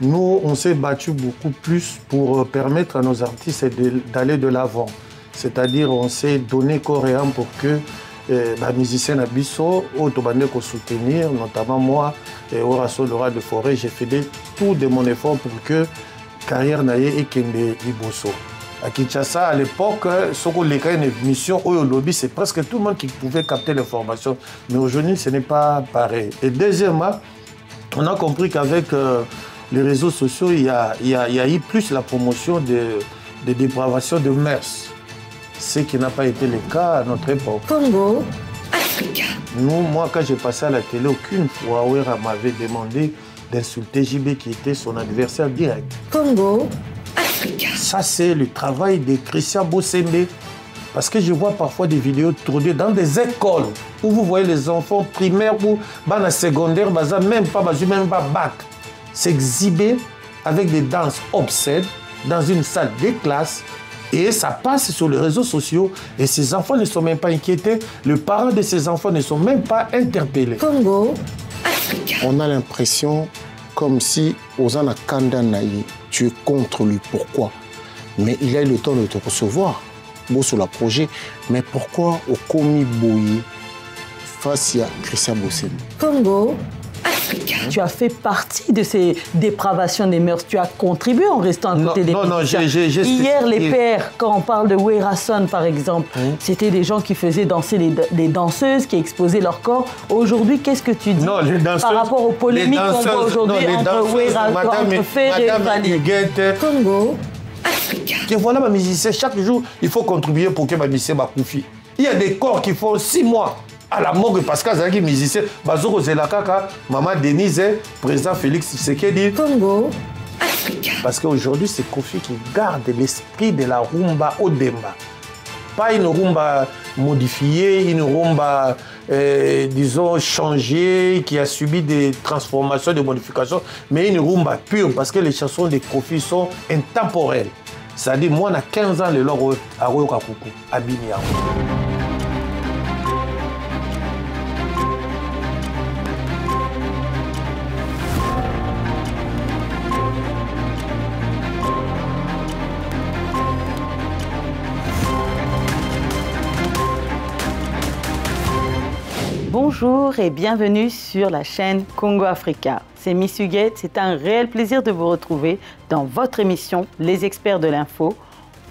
Nous, on s'est battu beaucoup plus pour permettre à nos artistes d'aller de l'avant. C'est-à-dire, on s'est donné corps et âme pour que les musiciens Abisso, Otobandeko soutenir, notamment moi, et Horacio Laura de Forêt, j'ai fait tout de mon effort pour que carrière Naye et Kende Liboso. À Kinshasa, à l'époque, ce qu'on les une émission au lobby, c'est presque tout le monde qui pouvait capter l'information. Mais aujourd'hui, ce n'est pas pareil. Et deuxièmement, on a compris qu'avec les réseaux sociaux, il y a eu plus la promotion de dépravation de mœurs. Ce qui n'a pas été le cas à notre époque. Congo, Africa. Moi, quand j'ai passé à la télé, aucune fois, Ouera m'avait demandé d'insulter JB qui était son adversaire direct. Congo, Africa. Ça, c'est le travail de Christian Bossembe. Parce que je vois parfois des vidéos tournées dans des écoles où vous voyez les enfants primaires ou dans secondaire, même pas bac, s'exhiber avec des danses obscènes dans une salle de classe. Et ça passe sur les réseaux sociaux et ces enfants ne sont même pas inquiétés. Les parents de ces enfants ne sont même pas interpellés. Congo, Africa. On a l'impression comme si Ozana Kanda Naye, tu es contre lui. Pourquoi? Mais il a eu le temps de te recevoir. Beau sur le projet. Mais pourquoi au Komi Boye face à Christian Bossembe? Congo, Africa. Tu as fait partie de ces dépravations des mœurs. Tu as contribué en restant à côté des musiciens. Hier, les pères, quand on parle de Werason, par exemple, c'était des gens qui faisaient danser les danseuses, qui exposaient leur corps. Aujourd'hui, qu'est-ce que tu dis par rapport aux polémiques qu'on voit aujourd'hui entre Werason, entre Ferré et Fali? Congo, Africa. Et voilà ma musicienne, chaque jour, il faut contribuer pour que ma musicienne m'accouffie. Il y a des corps qui font 6 mois. À la morgue, parce qu'il y a des musiciens, Bazoko Zelakaka, Maman Denise, président Félix Tshisekedi. Congo, Africa. Parce qu'aujourd'hui, c'est Kofi qui garde l'esprit de la rumba au Demba. Pas une rumba modifiée, une rumba, disons, changée, qui a subi des transformations, des modifications, mais une rumba pure, parce que les chansons de Kofi sont intemporelles. C'est-à-dire, moi, on a 15 ans, le loro à Royokakuku, à Biniao. Bonjour et bienvenue sur la chaîne Congo Africa. C'est Miss Huguette, c'est un réel plaisir de vous retrouver dans votre émission Les Experts de l'Info.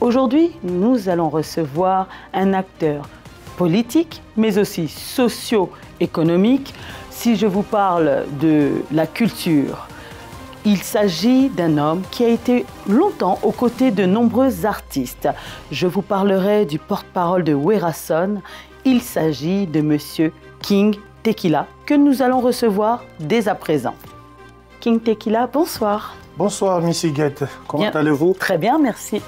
Aujourd'hui, nous allons recevoir un acteur politique, mais aussi socio-économique. Si je vous parle de la culture, il s'agit d'un homme qui a été longtemps aux côtés de nombreux artistes. Je vous parlerai du porte-parole de Werason. Il s'agit de Monsieur King Tequila, que nous allons recevoir dès à présent. King Tequila, bonsoir. Bonsoir, Miss Huguette. Comment allez-vous? Très bien, merci.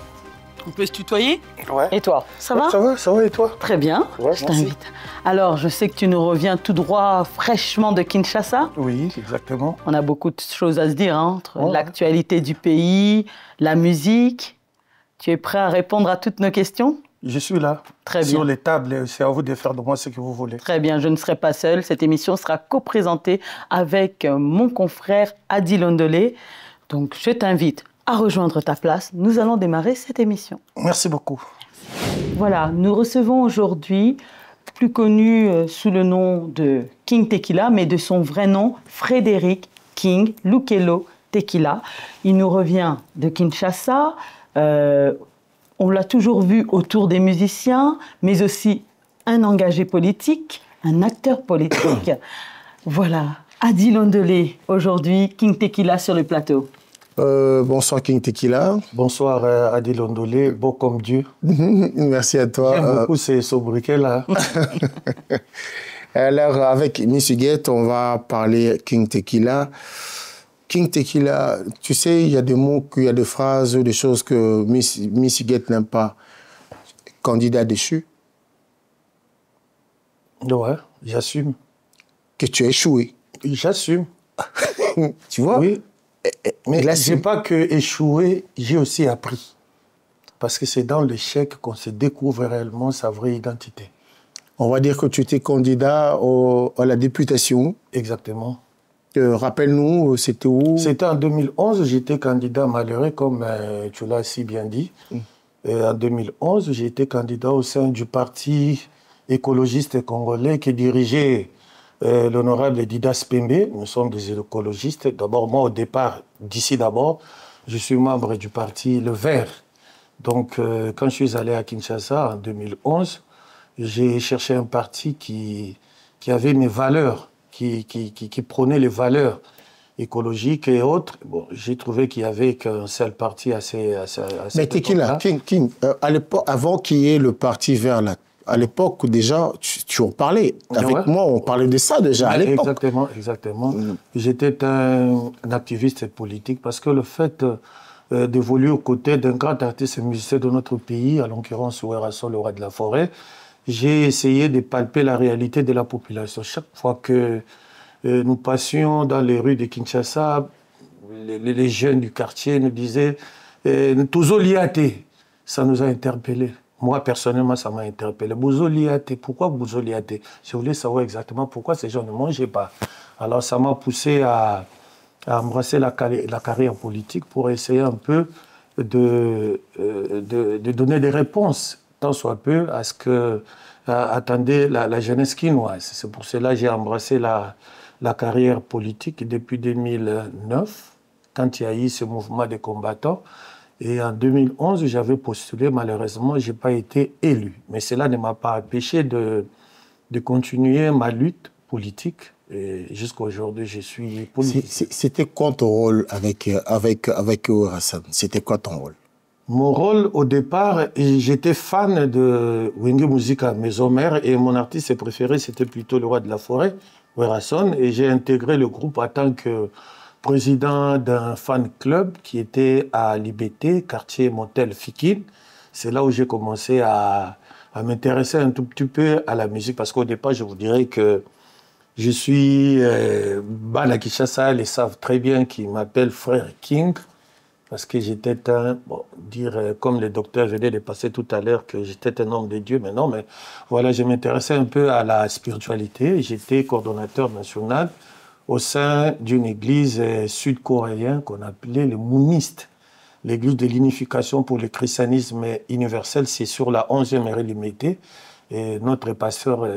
On peut se tutoyer? Ouais. Et toi, ça va? Ça va, et toi? Très bien, ouais, je t'invite. Alors, je sais que tu nous reviens tout droit, fraîchement de Kinshasa. Oui, exactement. On a beaucoup de choses à se dire, hein, entre l'actualité du pays, la musique. Tu es prêt à répondre à toutes nos questions? Je suis là, très bien. Sur les tables, c'est à vous de faire de moi ce que vous voulez. Très bien, je ne serai pas seule. Cette émission sera co-présentée avec mon confrère Adi Londolé. Donc, je t'invite à rejoindre ta place. Nous allons démarrer cette émission. Merci beaucoup. Voilà, nous recevons aujourd'hui, plus connu sous le nom de King Tequila, mais de son vrai nom, Frédéric King Lukelo Tequila. Il nous revient de Kinshasa. On l'a toujours vu autour des musiciens, mais aussi un engagé politique, un acteur politique. Voilà, Adi Londolé, aujourd'hui, King Tequila sur le plateau. Bonsoir King Tequila. Bonsoir Adi Londolé, beau comme Dieu. Merci à toi. J'aime beaucoup ces sobriquets-là. Alors, avec Miss Huguette, on va parler King Tequila. King Tequila, tu sais, il y a des mots, il y a des phrases, des choses que Miss Huguette n'aime pas. Candidat déchu. Ouais, j'assume. Que tu as échoué. J'assume. Tu vois? Oui. Mais je n'ai pas que échoué, j'ai aussi appris. Parce que c'est dans l'échec qu'on se découvre réellement sa vraie identité. On va dire que tu étais candidat à la députation. Exactement. Rappelle-nous, c'était où? C'était en 2011, j'étais candidat malheureux, comme tu l'as si bien dit. En 2011, j'ai été candidat au sein du parti écologiste congolais qui dirigeait l'honorable Didas Pembe. Nous sommes des écologistes. D'abord, moi, au départ, d'ici d'abord, je suis membre du parti Le Vert. Donc, quand je suis allé à Kinshasa en 2011, j'ai cherché un parti qui avait mes valeurs, qui prônait les valeurs écologiques et autres. Bon, j'ai trouvé qu'il n'y avait qu'un seul parti assez mais t'es qui là, King, à l'époque, avant qu'il y ait le parti Vert là, à l'époque déjà, tu en parlais. Avec moi, on parlait de ça déjà à l'époque. Exactement. J'étais un activiste politique parce que le fait d'évoluer aux côtés d'un grand artiste et musicien de notre pays, à l'occurrence Werason, le roi de la forêt, j'ai essayé de palper la réalité de la population. Chaque fois que nous passions dans les rues de Kinshasa, les jeunes du quartier nous disaient « Touzo liate ». Ça nous a interpellés. Moi, personnellement, ça m'a interpellé. « Bouzo liate ». Pourquoi Bouzo liate? Je voulais savoir exactement pourquoi ces gens ne mangeaient pas. Alors, ça m'a poussé à embrasser la carrière politique pour essayer un peu de donner des réponses, tant soit peu, à ce que attendait la jeunesse quinoise. C'est pour cela que j'ai embrassé la carrière politique depuis 2009, quand il y a eu ce mouvement des combattants. Et en 2011, j'avais postulé. Malheureusement, je n'ai pas été élu. Mais cela ne m'a pas empêché de continuer ma lutte politique. Et jusqu'à aujourd'hui, je suis politique. C'était quoi ton rôle avec Werason? C'était quoi ton rôle? Mon rôle, au départ, j'étais fan de Wenge Muzika Maison Mère et mon artiste préféré, c'était plutôt le roi de la forêt, Werason. Et j'ai intégré le groupe en tant que président d'un fan club qui était à Libété, quartier Montel Fikine. C'est là où j'ai commencé à m'intéresser un tout petit peu à la musique parce qu'au départ, je vous dirais que je suis Bana Kinshasa, ils savent très bien qu'ils m'appellent Frère King, parce que j'étais comme le docteur venait de passer tout à l'heure, que j'étais un homme de Dieu, mais non, mais voilà, je m'intéressais un peu à la spiritualité. J'étais coordonnateur national au sein d'une église sud-coréenne qu'on appelait les Moonistes, l'église de l'unification pour le christianisme universel. C'est sur la 11e rue Limété. Et notre pasteur,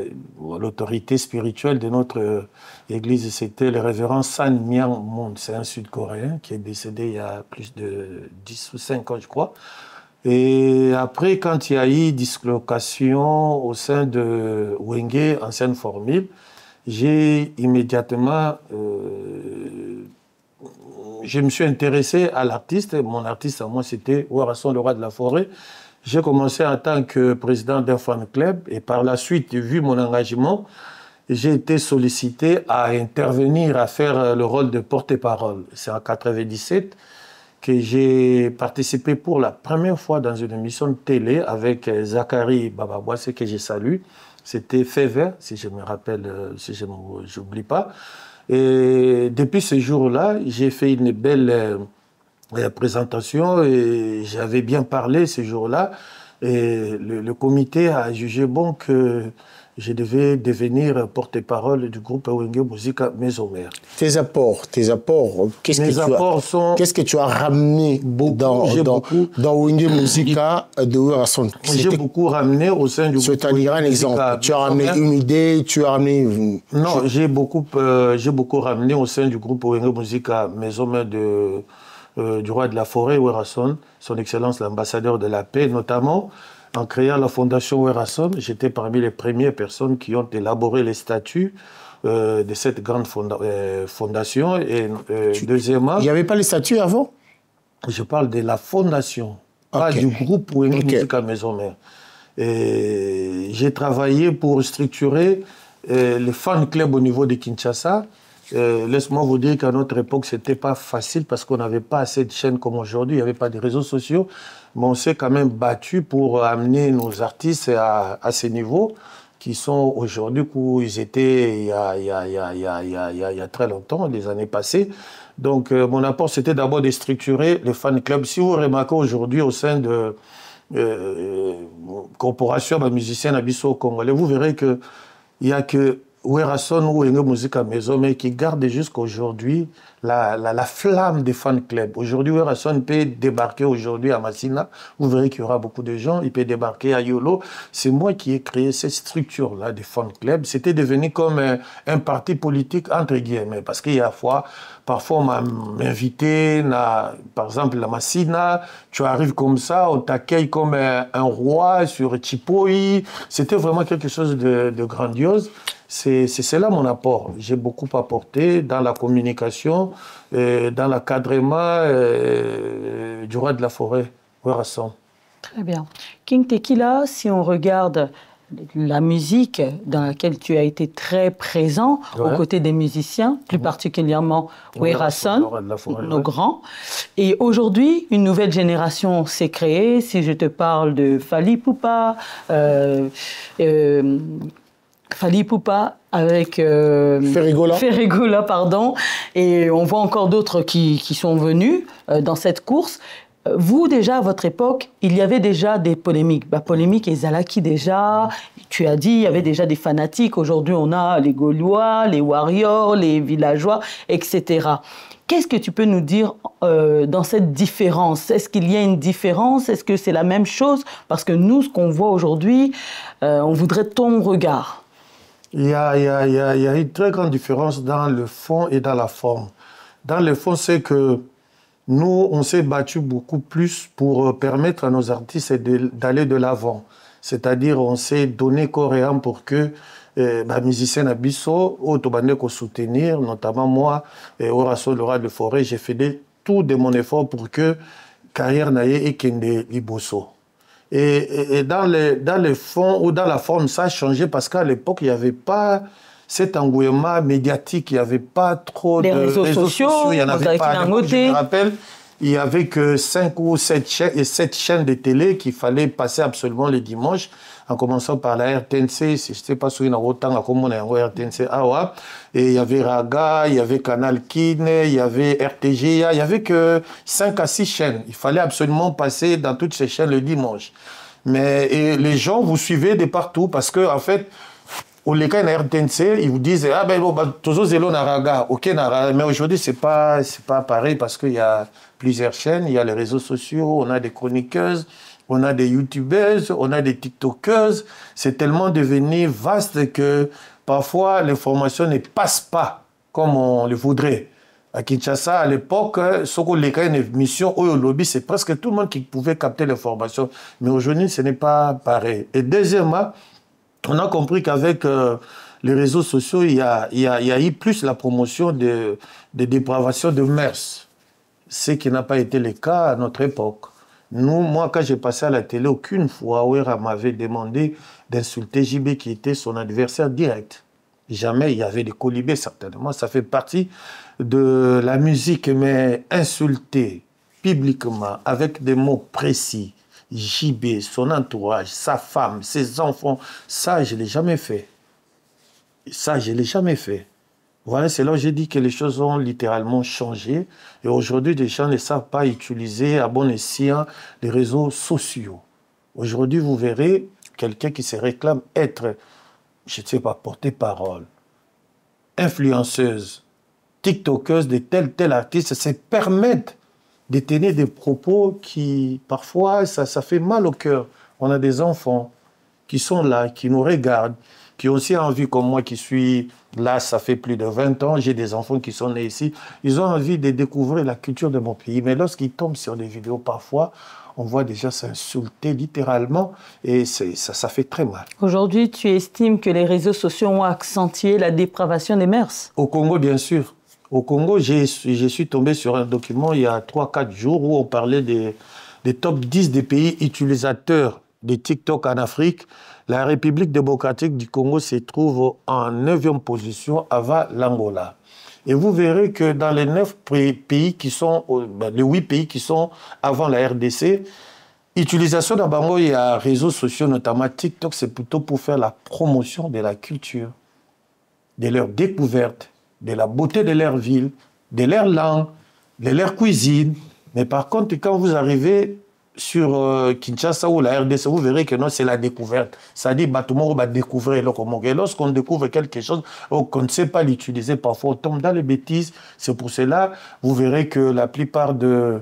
l'autorité spirituelle de notre église, c'était le révérend San Myang Moon. C'est un Sud-Coréen qui est décédé il y a plus de 10 ou 5 ans, je crois. Et après, quand il y a eu dislocation au sein de Wenge, ancienne formule, j'ai immédiatement... je me suis intéressé à l'artiste. Mon artiste à moi, c'était Werason, le roi de la forêt. J'ai commencé en tant que président d'un fan club et par la suite, vu mon engagement, j'ai été sollicité à intervenir, à faire le rôle de porte-parole. C'est en 1997 que j'ai participé pour la première fois dans une émission de télé avec Zachary Bababouasse, que je salue. C'était Fait Vert, si je me rappelle, si je n'oublie pas. Et depuis ce jour-là, j'ai fait une belle... présentation et j'avais bien parlé ce jour-là et le comité a jugé bon que je devais devenir porte-parole du groupe Wenge Muzika Maison Mère. Tes apports, qu'est-ce que tu as ramené dans Wenge Muzika de Werason? J'ai beaucoup ramené au sein du groupe. C'est-à-dire un exemple, tu as ramené une idée, tu as ramené... Non, j'ai beaucoup ramené au sein du groupe Wenge Muzika Maison Mère du roi de la forêt, Werason, son excellence l'ambassadeur de la paix, notamment en créant la fondation Werason. J'étais parmi les premières personnes qui ont élaboré les statuts de cette grande fondation. Et deuxièmement... Il n'y avait pas les statuts avant? Je parle de la fondation, pas du groupe Wenge Muzika Maison Mère. J'ai travaillé pour structurer les fan clubs au niveau de Kinshasa. Laisse-moi vous dire qu'à notre époque, ce n'était pas facile parce qu'on n'avait pas assez de chaînes comme aujourd'hui, il n'y avait pas de réseaux sociaux, mais on s'est quand même battu pour amener nos artistes à ces niveaux qui sont aujourd'hui où ils étaient il y a très longtemps, les années passées. Donc mon apport, c'était d'abord de structurer les fan clubs. Si vous remarquez aujourd'hui au sein de corporation musicienne Abisso Congolais, vous verrez qu'il n'y a que Werason ou une musique à maison, mais qui garde jusqu'à aujourd'hui la flamme des fan clubs. Aujourd'hui, Werason peut débarquer aujourd'hui à Massina. Vous verrez qu'il y aura beaucoup de gens. Il peut débarquer à Yolo. C'est moi qui ai créé cette structure-là des fan clubs. C'était devenu comme un parti politique, entre guillemets, parce qu'il y a parfois on m'a invité, par exemple, la Massina, tu arrives comme ça, on t'accueille comme un roi sur Chipoï. C'était vraiment quelque chose de grandiose. C'est là mon apport. J'ai beaucoup apporté dans la communication, dans l'encadrement du roi de la forêt, Werason. Très bien. King Tequila, si on regarde la musique dans laquelle tu as été très présent, aux côtés des musiciens, plus particulièrement Werason, nos grands. Et aujourd'hui, une nouvelle génération s'est créée. Si je te parle de Fally Ipupa, avec Ferrigola, pardon, et on voit encore d'autres qui sont venus dans cette course. Vous, déjà, à votre époque, il y avait déjà des polémiques. Polémiques et Zalaki, déjà, tu as dit, il y avait déjà des fanatiques. Aujourd'hui, on a les Gaulois, les Warriors, les villageois, etc. Qu'est-ce que tu peux nous dire dans cette différence? Est-ce qu'il y a une différence? Est-ce que c'est la même chose? Parce que nous, ce qu'on voit aujourd'hui, on voudrait ton regard. Il y a une très grande différence dans le fond et dans la forme. Dans le fond, c'est que nous, on s'est battu beaucoup plus pour permettre à nos artistes d'aller de l'avant. C'est-à-dire, on s'est donné corps et âme pour que les musiciens à Bisso, au soutenir, notamment moi, Werason, le roi de forêt, j'ai fait tout de mon effort pour que carrière naïe et Kende Liboso. Et dans le fond ou dans la forme, ça a changé parce qu'à l'époque, il n'y avait pas cet engouement médiatique, il n'y avait pas trop de réseaux sociaux, il n'y en avait pas. Je me rappelle, il n'y avait que 5 ou 7 chaînes de télé qu'il fallait passer absolument les dimanches, en commençant par la RTNC, si je ne sais pas si il y a autant comme on a RTNC, et il y avait Raga, il y avait Canal Kin, il y avait RTGA, il n'y avait que 5 à 6 chaînes. Il fallait absolument passer dans toutes ces chaînes le dimanche. Mais les gens vous suivaient de partout parce que, en fait, au cas de RTNC, ils vous disent ah ben bon, toujours zélo na Raga, ok na. Mais aujourd'hui c'est pas pareil parce qu'il y a plusieurs chaînes, il y a les réseaux sociaux, on a des chroniqueuses, on a des youtubeuses, on a des tiktokeuses. C'est tellement devenu vaste que parfois l'information ne passe pas comme on le voudrait. À Kinshasa, à l'époque, ce qu'on les une émission au lobby, c'est presque tout le monde qui pouvait capter l'information. Mais aujourd'hui, ce n'est pas pareil. Et deuxièmement, on a compris qu'avec les réseaux sociaux, il y a eu plus la promotion de dépravation de mœurs. Ce qui n'a pas été le cas à notre époque. Moi, quand j'ai passé à la télé, aucune fois, Wera m'avait demandé d'insulter JB qui était son adversaire direct. Jamais il y avait des colibés, certainement. Ça fait partie de la musique, mais insulter publiquement, avec des mots précis, JB, son entourage, sa femme, ses enfants, ça, je ne l'ai jamais fait. Ça, je ne l'ai jamais fait. Voilà, c'est là où j'ai dit que les choses ont littéralement changé. Et aujourd'hui, les gens ne savent pas utiliser à bon escient les réseaux sociaux. Aujourd'hui, vous verrez quelqu'un qui se réclame être, je ne sais pas, porte-parole, influenceuse, tiktokeuse de tel artiste, se permettent de tenir des propos qui, parfois, ça fait mal au cœur. On a des enfants qui sont là, qui nous regardent, qui ont aussi envie, comme moi qui suis là, ça fait plus de 20 ans, j'ai des enfants qui sont nés ici, ils ont envie de découvrir la culture de mon pays. Mais lorsqu'ils tombent sur des vidéos, parfois, on voit déjà s'insulter littéralement et ça fait très mal. Aujourd'hui, tu estimes que les réseaux sociaux ont accentué la dépravation des mœurs? Au Congo, bien sûr. Au Congo, je suis tombé sur un document il y a 3-4 jours où on parlait des top 10 des pays utilisateurs de TikTok en Afrique. La République démocratique du Congo se trouve en 9e position avant l'Angola. Et vous verrez que dans les 9 pays qui sont, les 8 pays qui sont avant la RDC, utilisation d'un bango et à réseaux sociaux, notamment TikTok, c'est plutôt pour faire la promotion de la culture, de leur découverte, de la beauté de leur ville, de leur langue, de leur cuisine. Mais par contre, quand vous arrivez sur Kinshasa ou la RDC, vous verrez que non, c'est la découverte. C'est-à-dire, tout le monde va découvrir le Congo. Et lorsqu'on découvre quelque chose, qu'on ne sait pas l'utiliser, parfois on tombe dans les bêtises. C'est pour cela, vous verrez que la plupart de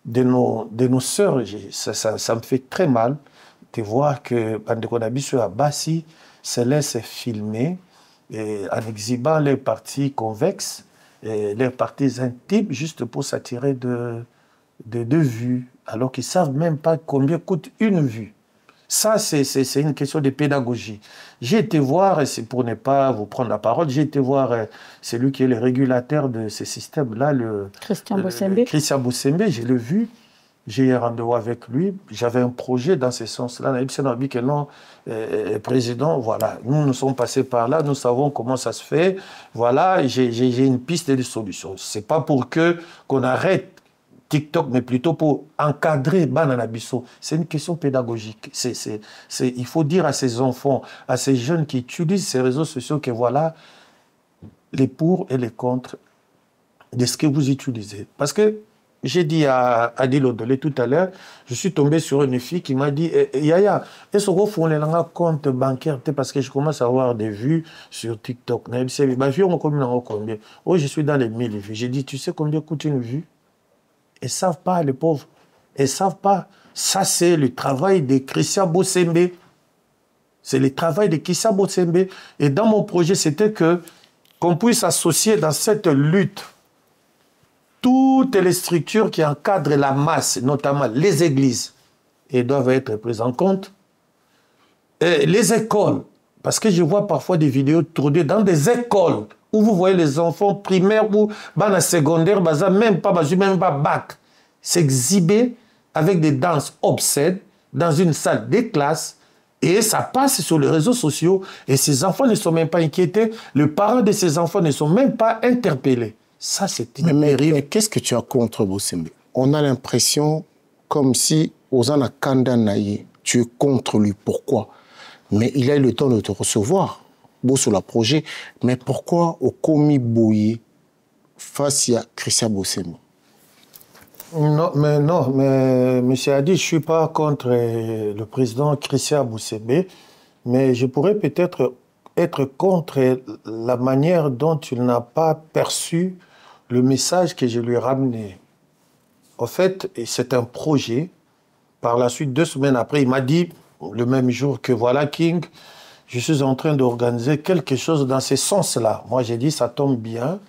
nos sœurs, ça me fait très mal de voir que Bandekonabi sur Abassi se laisse filmer en exhibant les parties convexes, les parties intimes, juste pour s'attirer de vues, alors qu'ils ne savent même pas combien coûte une vue. Ça, c'est une question de pédagogie. J'ai été voir, et c'est pour ne pas vous prendre la parole, j'ai été voir celui qui est le régulateur de ces systèmes-là, Christian Bossembe. Christian Bossembe, je l'ai vu. J'ai eu un rendez-vous avec lui. J'avais un projet dans ce sens-là. Président, voilà, nous sommes passés par là, nous savons comment ça se fait. Voilà, j'ai une piste de solution. Ce n'est pas pour qu'on arrête TikTok, mais plutôt pour encadrer Banana Bisso. C'est une question pédagogique. Il faut dire à ces enfants, à ces jeunes qui utilisent ces réseaux sociaux que voilà les pour et les contre de ce que vous utilisez. Parce que j'ai dit à Adil Odolé tout à l'heure, je suis tombé sur une fille qui m'a dit Yaya, est-ce que vous avez un compte bancaire? Parce que je commence à avoir des vues sur TikTok. Ma vue, on combien? Oh, je suis dans les 1000 vues. J'ai dit, tu sais combien coûte une vue? Ils ne savent pas, les pauvres. Ils ne savent pas. Ça, c'est le travail de Christian Bossembe. C'est le travail de Christian Bossembe. Et dans mon projet, c'était qu'on puisse associer dans cette lutte toutes les structures qui encadrent la masse, notamment les églises, et doivent être prises en compte. Et les écoles, parce que je vois parfois des vidéos tournées dans des écoles où vous voyez les enfants primaires ou secondaire, même pas bac, s'exhiber avec des danses obscènes dans une salle de classe, et ça passe sur les réseaux sociaux, et ces enfants ne sont même pas inquiétés, les parents de ces enfants ne sont même pas interpellés. Ça, c'est une mairie. Mais qu'est-ce que tu as contre Bossembe? On a l'impression comme si, Ozana Kandanaye, tu es contre lui. Pourquoi? Mais il a eu le temps de te recevoir, beau sur le projet. Mais pourquoi au Komi Boye face à Christian Bossembe? Non, mais M. Adi, je ne suis pas contre le président Christian Bossembe, mais je pourrais peut-être être contre la manière dont il n'a pas perçu le message que je lui ai ramené. En fait, c'est un projet. Par la suite, 2 semaines après, il m'a dit, le même jour que voilà, King, je suis en train d'organiser quelque chose dans ce sens-là. Moi, j'ai dit, ça tombe bien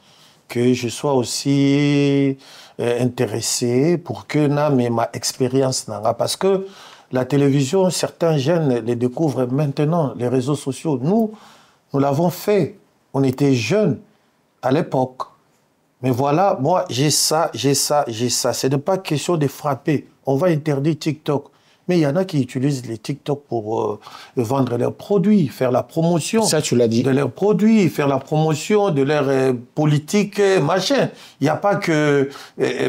que je sois aussi intéressé pour que ma expérience n'aura. Parce que la télévision, certains jeunes les découvrent maintenant, les réseaux sociaux. Nous l'avons fait. On était jeunes à l'époque. Mais voilà, moi, j'ai ça. Ce n'est pas question de frapper. On va interdire TikTok. Mais il y en a qui utilisent les TikTok pour vendre leurs produits, faire la promotion. Ça, tu l'as dit. De leurs produits, faire la promotion de leur politique, machin. Il n'y a pas que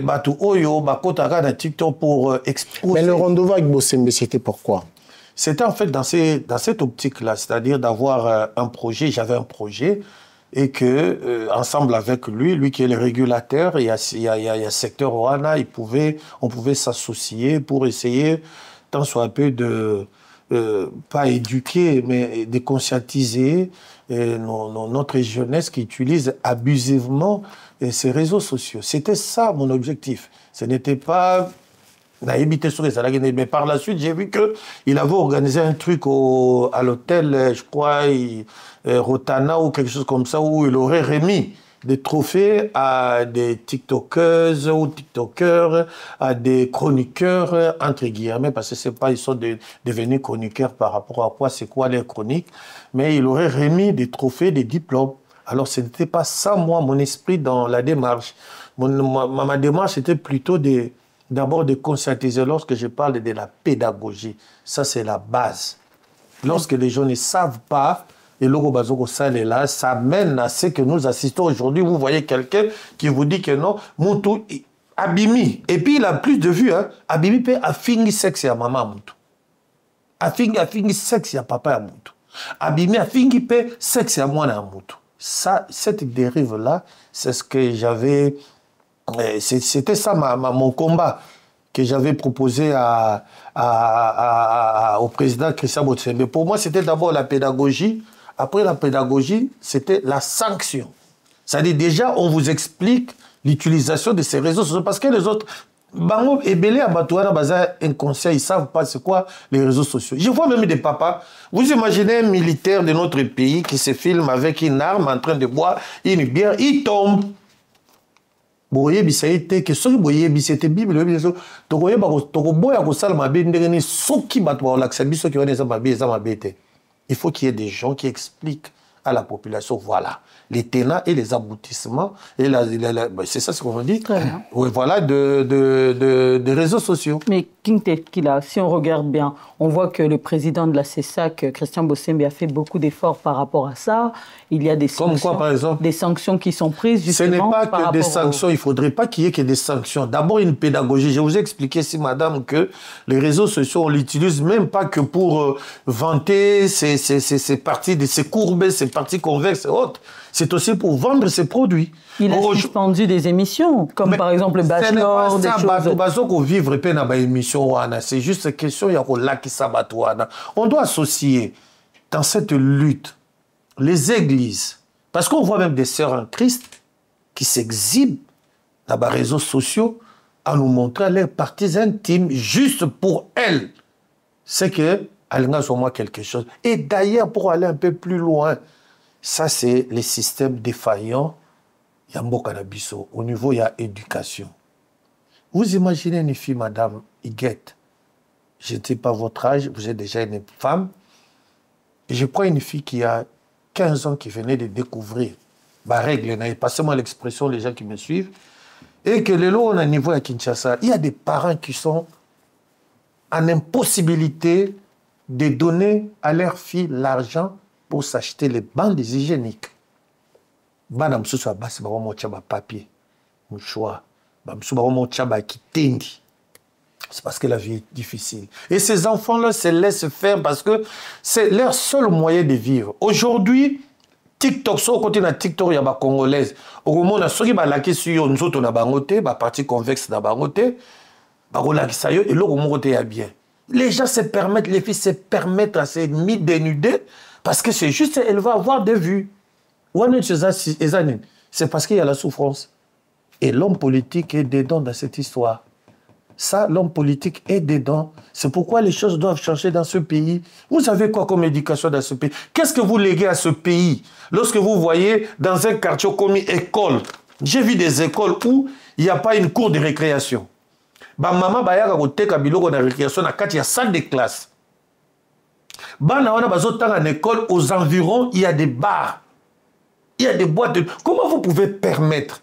Batu Oyo, Bakotara dans TikTok pour exposer. Mais le rendez-vous avec Bossembe, c'était pourquoi? C'était en fait dans cette optique-là, c'est-à-dire d'avoir un projet. J'avais un projet. Et que, ensemble avec lui qui est le régulateur, il y a secteur Oana, on pouvait s'associer pour essayer, tant soit peu de, pas éduquer, mais de conscientiser notre jeunesse qui utilise abusivement ces réseaux sociaux. C'était ça mon objectif. Ce n'était pas... Mais par la suite, j'ai vu qu'il avait organisé un truc à l'hôtel, je crois, Rotana ou quelque chose comme ça, où il aurait remis des trophées à des TikTokeuses ou TikTokers, à des chroniqueurs, entre guillemets, parce que c'est pas, ils sont devenus chroniqueurs par rapport à quoi, c'est quoi les chroniques, mais il aurait remis des trophées, des diplômes. Alors, ce n'était pas ça, moi, mon esprit dans la démarche. Ma démarche était plutôt d'abord de conscientiser. Lorsque je parle de la pédagogie, ça c'est la base. Lorsque les gens ne savent pas, et l'Orobazoko Sale est là, ça mène à ce que nous assistons aujourd'hui. Vous voyez quelqu'un qui vous dit que non, Moutou, Abimi, et puis il a plus de vues, hein. Abimi peut affingi sexe à maman Moutou. Affingi sexe à papa à Moutou. Abimi affingi peut sexe à moi à Moutou. Ça, cette dérive-là, c'est ce que j'avais... C'était ça mon combat. que j'avais proposé au président Christian Motsembe. Pour moi, c'était d'abord la pédagogie. Après la pédagogie, c'était la sanction. C'est-à-dire déjà, on vous explique l'utilisation de ces réseaux sociaux parce que les autres, Bango et Belé à Batouana, Baza inconscient, ils ne savent pas c'est quoi les réseaux sociaux. Je vois même des papas. Vous imaginez un militaire de notre pays qui se filme avec une arme en train de boire une bière, il tombe. Boye bisaïte que ceux qui boye bisete Bible biso tokoye ba tokoboya ko sala mabe ndengeni soki bato ba laksa biso ki wana za mabe za mabete. Il faut qu'il y ait des gens qui expliquent à la population, voilà, les tenants et les aboutissements, et c'est ça ce qu'on dit. Très bien. Oui, voilà, des réseaux sociaux. Mais King Tekila, si on regarde bien, on voit que le président de la CESAC, Christian Motsembe, a fait beaucoup d'efforts par rapport à ça. Il y a des sanctions, comme quoi, par exemple? Des sanctions qui sont prises justement. Ce n'est pas que des sanctions, il ne faudrait pas qu'il y ait que des sanctions. D'abord, une pédagogie. Je vous ai expliqué ici, madame, que les réseaux sociaux, on l'utilise même pas que pour vanter ces parties, ces courbes, ces parties convexes et autres. C'est aussi pour vendre ses produits. Il a suspendu des émissions, comme par exemple le Bachelor, des choses. C'est juste une question, il y a on doit associer dans cette lutte les églises. Parce qu'on voit même des sœurs en Christ qui s'exhibent dans les réseaux sociaux à nous montrer leurs parties intimes juste pour elles. C'est qu'elles ont sur moi quelque chose. Et d'ailleurs, pour aller un peu plus loin, ça, c'est les systèmes défaillants. Il y a Mbokanabiso. Au niveau, il y a éducation. Vous imaginez une fille, madame Iguette. Je ne sais pas votre âge, vous êtes déjà une femme. Et je prends une fille qui a 15 ans qui venait de découvrir ma règle, passez-moi l'expression, les gens qui me suivent, et que le long, on a un niveau à Kinshasa, il y a des parents qui sont en impossibilité de donner à leur fille l'argent pour s'acheter les bandes hygiéniques. Banam Sousa Bass, Baromo Tchaba papier, mouchoir, Bamsoubaromo Tchaba Kitendi. C'est parce que la vie est difficile. Et ces enfants-là se laissent faire parce que c'est leur seul moyen de vivre. Aujourd'hui, TikTok, sur le côté de TikTok, il y a des Congolaises. Au moment où ceux qui sont sur nous autres, on a des partie convexe, on a des et là, au moment où il y a bien. Les gens se permettent, les filles se permettent à se dénuder parce que c'est juste, elle va avoir des vues. C'est parce qu'il y a la souffrance. Et l'homme politique est dedans dans cette histoire. Ça, l'homme politique est dedans. C'est pourquoi les choses doivent changer dans ce pays. Vous avez quoi comme éducation dans ce pays? Qu'est-ce que vous léguez à ce pays? Lorsque vous voyez dans un quartier comme école, j'ai vu des écoles où il n'y a pas une cour de récréation. Maman bayaka koteka biloko na récréation na kati ya salle de classe. Bana wana bazotanga en école, aux environs, il y a des bars. Il y a des boîtes de... Comment vous pouvez permettre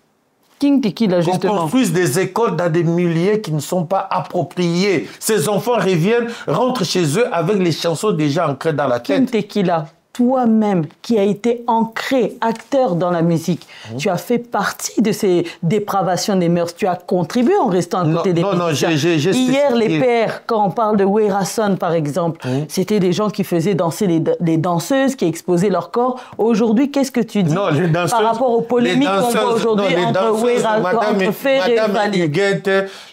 King Tekila, justement. On construise des écoles dans des milieux qui ne sont pas appropriés. Ces enfants reviennent, rentrent chez eux avec les chansons déjà ancrées dans la tête. King Tekila, toi-même qui as été ancré, acteur dans la musique, tu as fait partie de ces dépravations des mœurs. Tu as contribué en restant à côté des musiciens. Hier, les pères, quand on parle de Werason, par exemple, c'était des gens qui faisaient danser les danseuses, qui exposaient leur corps. Aujourd'hui, qu'est-ce que tu dis par rapport aux polémiques qu'on voit aujourd'hui entre Werason, entre Ferré et Vali?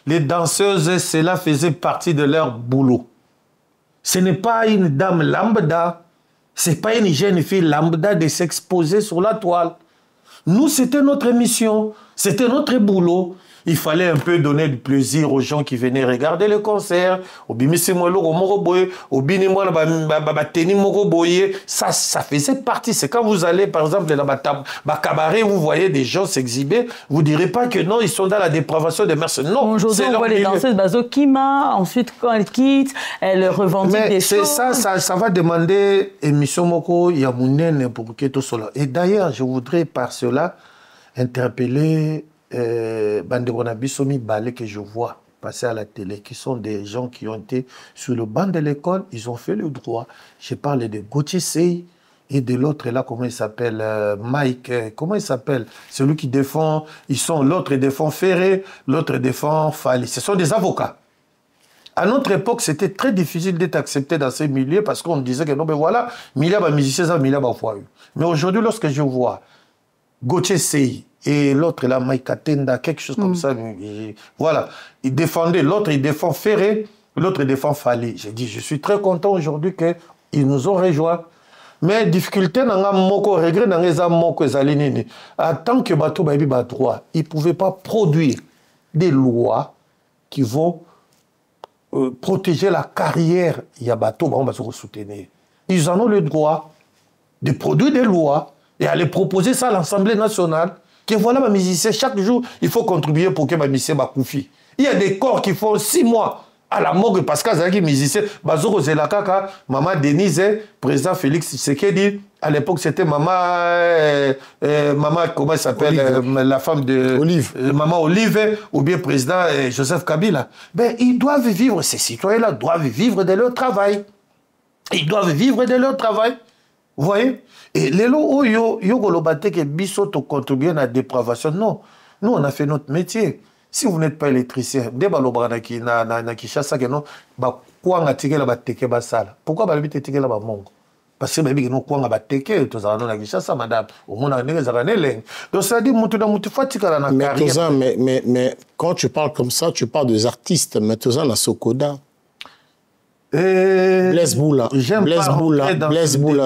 Les danseuses, cela faisait partie de leur boulot. Ce n'est pas une dame lambda. Ce n'est pas une jeune fille lambda de s'exposer sur la toile. Nous, c'était notre mission, c'était notre boulot. Il fallait un peu donner du plaisir aux gens qui venaient regarder le concert. Ça faisait partie. C'est quand vous allez, par exemple, dans le cabaret, vous voyez des gens s'exhiber, vous ne direz pas que non, ils sont dans la dépravation des mœurs. Non. Aujourd'hui, on voit les danseuses Bazokima, ensuite, quand elles quittent, elles revendiquent des choses. Ça va demander émission Moko, Yamounene pour que tout cela. Et d'ailleurs, je voudrais par cela interpeller Bandekona Bisomi Balé que je vois passer à la télé, qui sont des gens qui ont été sur le banc de l'école, ils ont fait le droit. Je parle de Gauthier Sey et de l'autre là, comment il s'appelle, Mike, comment il s'appelle, celui qui défend, l'autre défend Ferré, l'autre défend Fali. Ce sont des avocats. À notre époque, c'était très difficile d'être accepté dans ces milieux parce qu'on disait que non, mais voilà, Mila va musicien, Mila va foyer. Mais aujourd'hui, lorsque je vois Gauthier Sey et l'autre là, Maïkatenda, quelque chose comme ça. Voilà, il défendait, l'autre il défend Ferré, l'autre il défend Fali. J'ai dit, je suis très content aujourd'hui qu'ils nous ont rejoints. Mais difficulté, regret, en tant que bateau, droit, ils ne pouvaient pas produire des lois qui vont protéger la carrière. Il y a bateau, on va se soutenir. Ils en ont le droit de produire des lois et aller proposer ça à l'Assemblée nationale. Que voilà, ma musicien, chaque jour, il faut contribuer pour que ma musicien koufi. Il y a des corps qui font 6 mois à la morgue parce qu'il y a des musiciens. Bazoko Zelakaka, maman Denise, président Félix Tshisekedi, à l'époque c'était maman, comment elle s'appelle, la femme de Olive. Maman Olive, ou bien président Joseph Kabila. Ben, ils doivent vivre, ces citoyens-là doivent vivre de leur travail. Ils doivent vivre de leur travail. Vous voyez? Et les lots, yo golobate que biso to contribuer à la dépravation. Non. Nous, on a fait notre métier. Si vous n'êtes pas électricien, dès que na Kinshasa, pourquoi on a tiré la teke basala? Pourquoi on a tiré la mongo? Parce que baby no kwanga bateke to za na Kinshasa madame au monde a négé za neleng. Donc ça dit mutu na mutu fatika na carrière. Mais quand tu parles comme ça, tu parles des artistes, mais tu na Sokoda. Blaise Boula,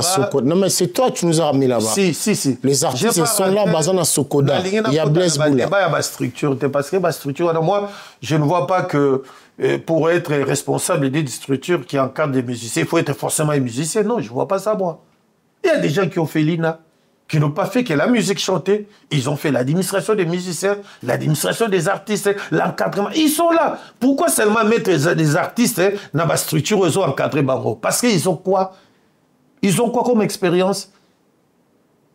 Sokoda. Non mais c'est toi qui nous as ramené là-bas. Si. Les artistes sont là, basés à Sokoda. Il y a Blaise Boula. Il y a ma structure. Parce que ma structure, moi, je ne vois pas que pour être responsable d'une structure qui encadre des musiciens, il faut être forcément un musicien. Non, je ne vois pas ça, moi. Il y a des gens qui ont fait l'INA, qui n'ont pas fait que la musique chantée. Ils ont fait l'administration des musiciens, l'administration des artistes, l'encadrement. Ils sont là. Pourquoi seulement mettre des artistes dans ma structure, ils ont encadré Bango? Parce qu'ils ont quoi? Ils ont quoi comme expérience?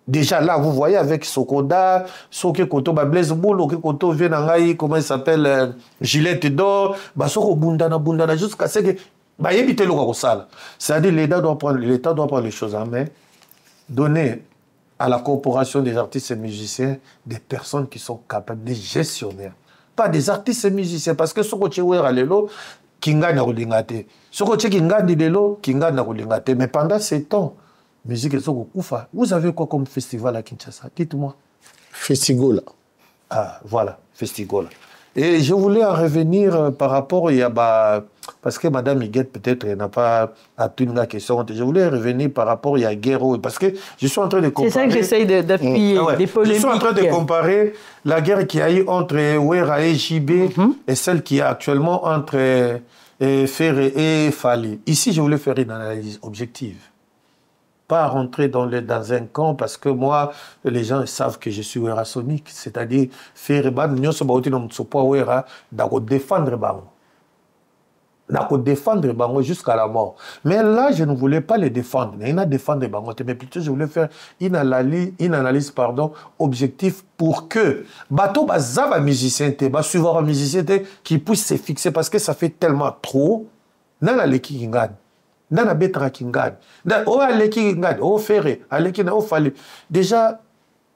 Déjà là, vous voyez avec Sokoda, Soke Koto, Blaise Boula, Soke Koto, Venangaï, comment il s'appelle, Gillette d'or, Soko Bundana, jusqu'à ce que. C'est-à-dire l'État doit prendre les choses en main, donner à la corporation des artistes et musiciens des personnes qui sont capables, des gestionnaires. Pas des artistes et musiciens, parce que ce que vous avez Kinga na Rolingate. Ce que Kinga dit Kinga na Rolingate. Mais pendant ces temps, musique et Koufa, vous avez quoi comme festival à Kinshasa? Dites-moi. Festigola. Ah, voilà, Festigola. Et je voulais en revenir par rapport, parce que Madame Higuette peut-être n'a pas appuyé la question, je voulais revenir par rapport à Guerre, parce que je suis en train de comparer... C'est ça que j'essaye d'appuyer, des polémiques. Je suis en train de comparer la guerre qui a eu entre Ouera et JB et celle qui est actuellement entre Ferré et Fali. Ici, je voulais faire une analyse objective. Pas rentrer dans un camp parce que moi, les gens savent que je suis ouérasonique, c'est-à-dire faire défendre Bango jusqu'à la mort. Mais là, je ne voulais pas les défendre. Mais plutôt, je voulais faire une analyse objective pour que bateau bazava musicien suivant un musicien qui puisse se fixer parce que ça fait tellement trop. Nana leki kingad. Nana betra kingad. O aleki kingad. O ferré. Aleki na o fali. Déjà,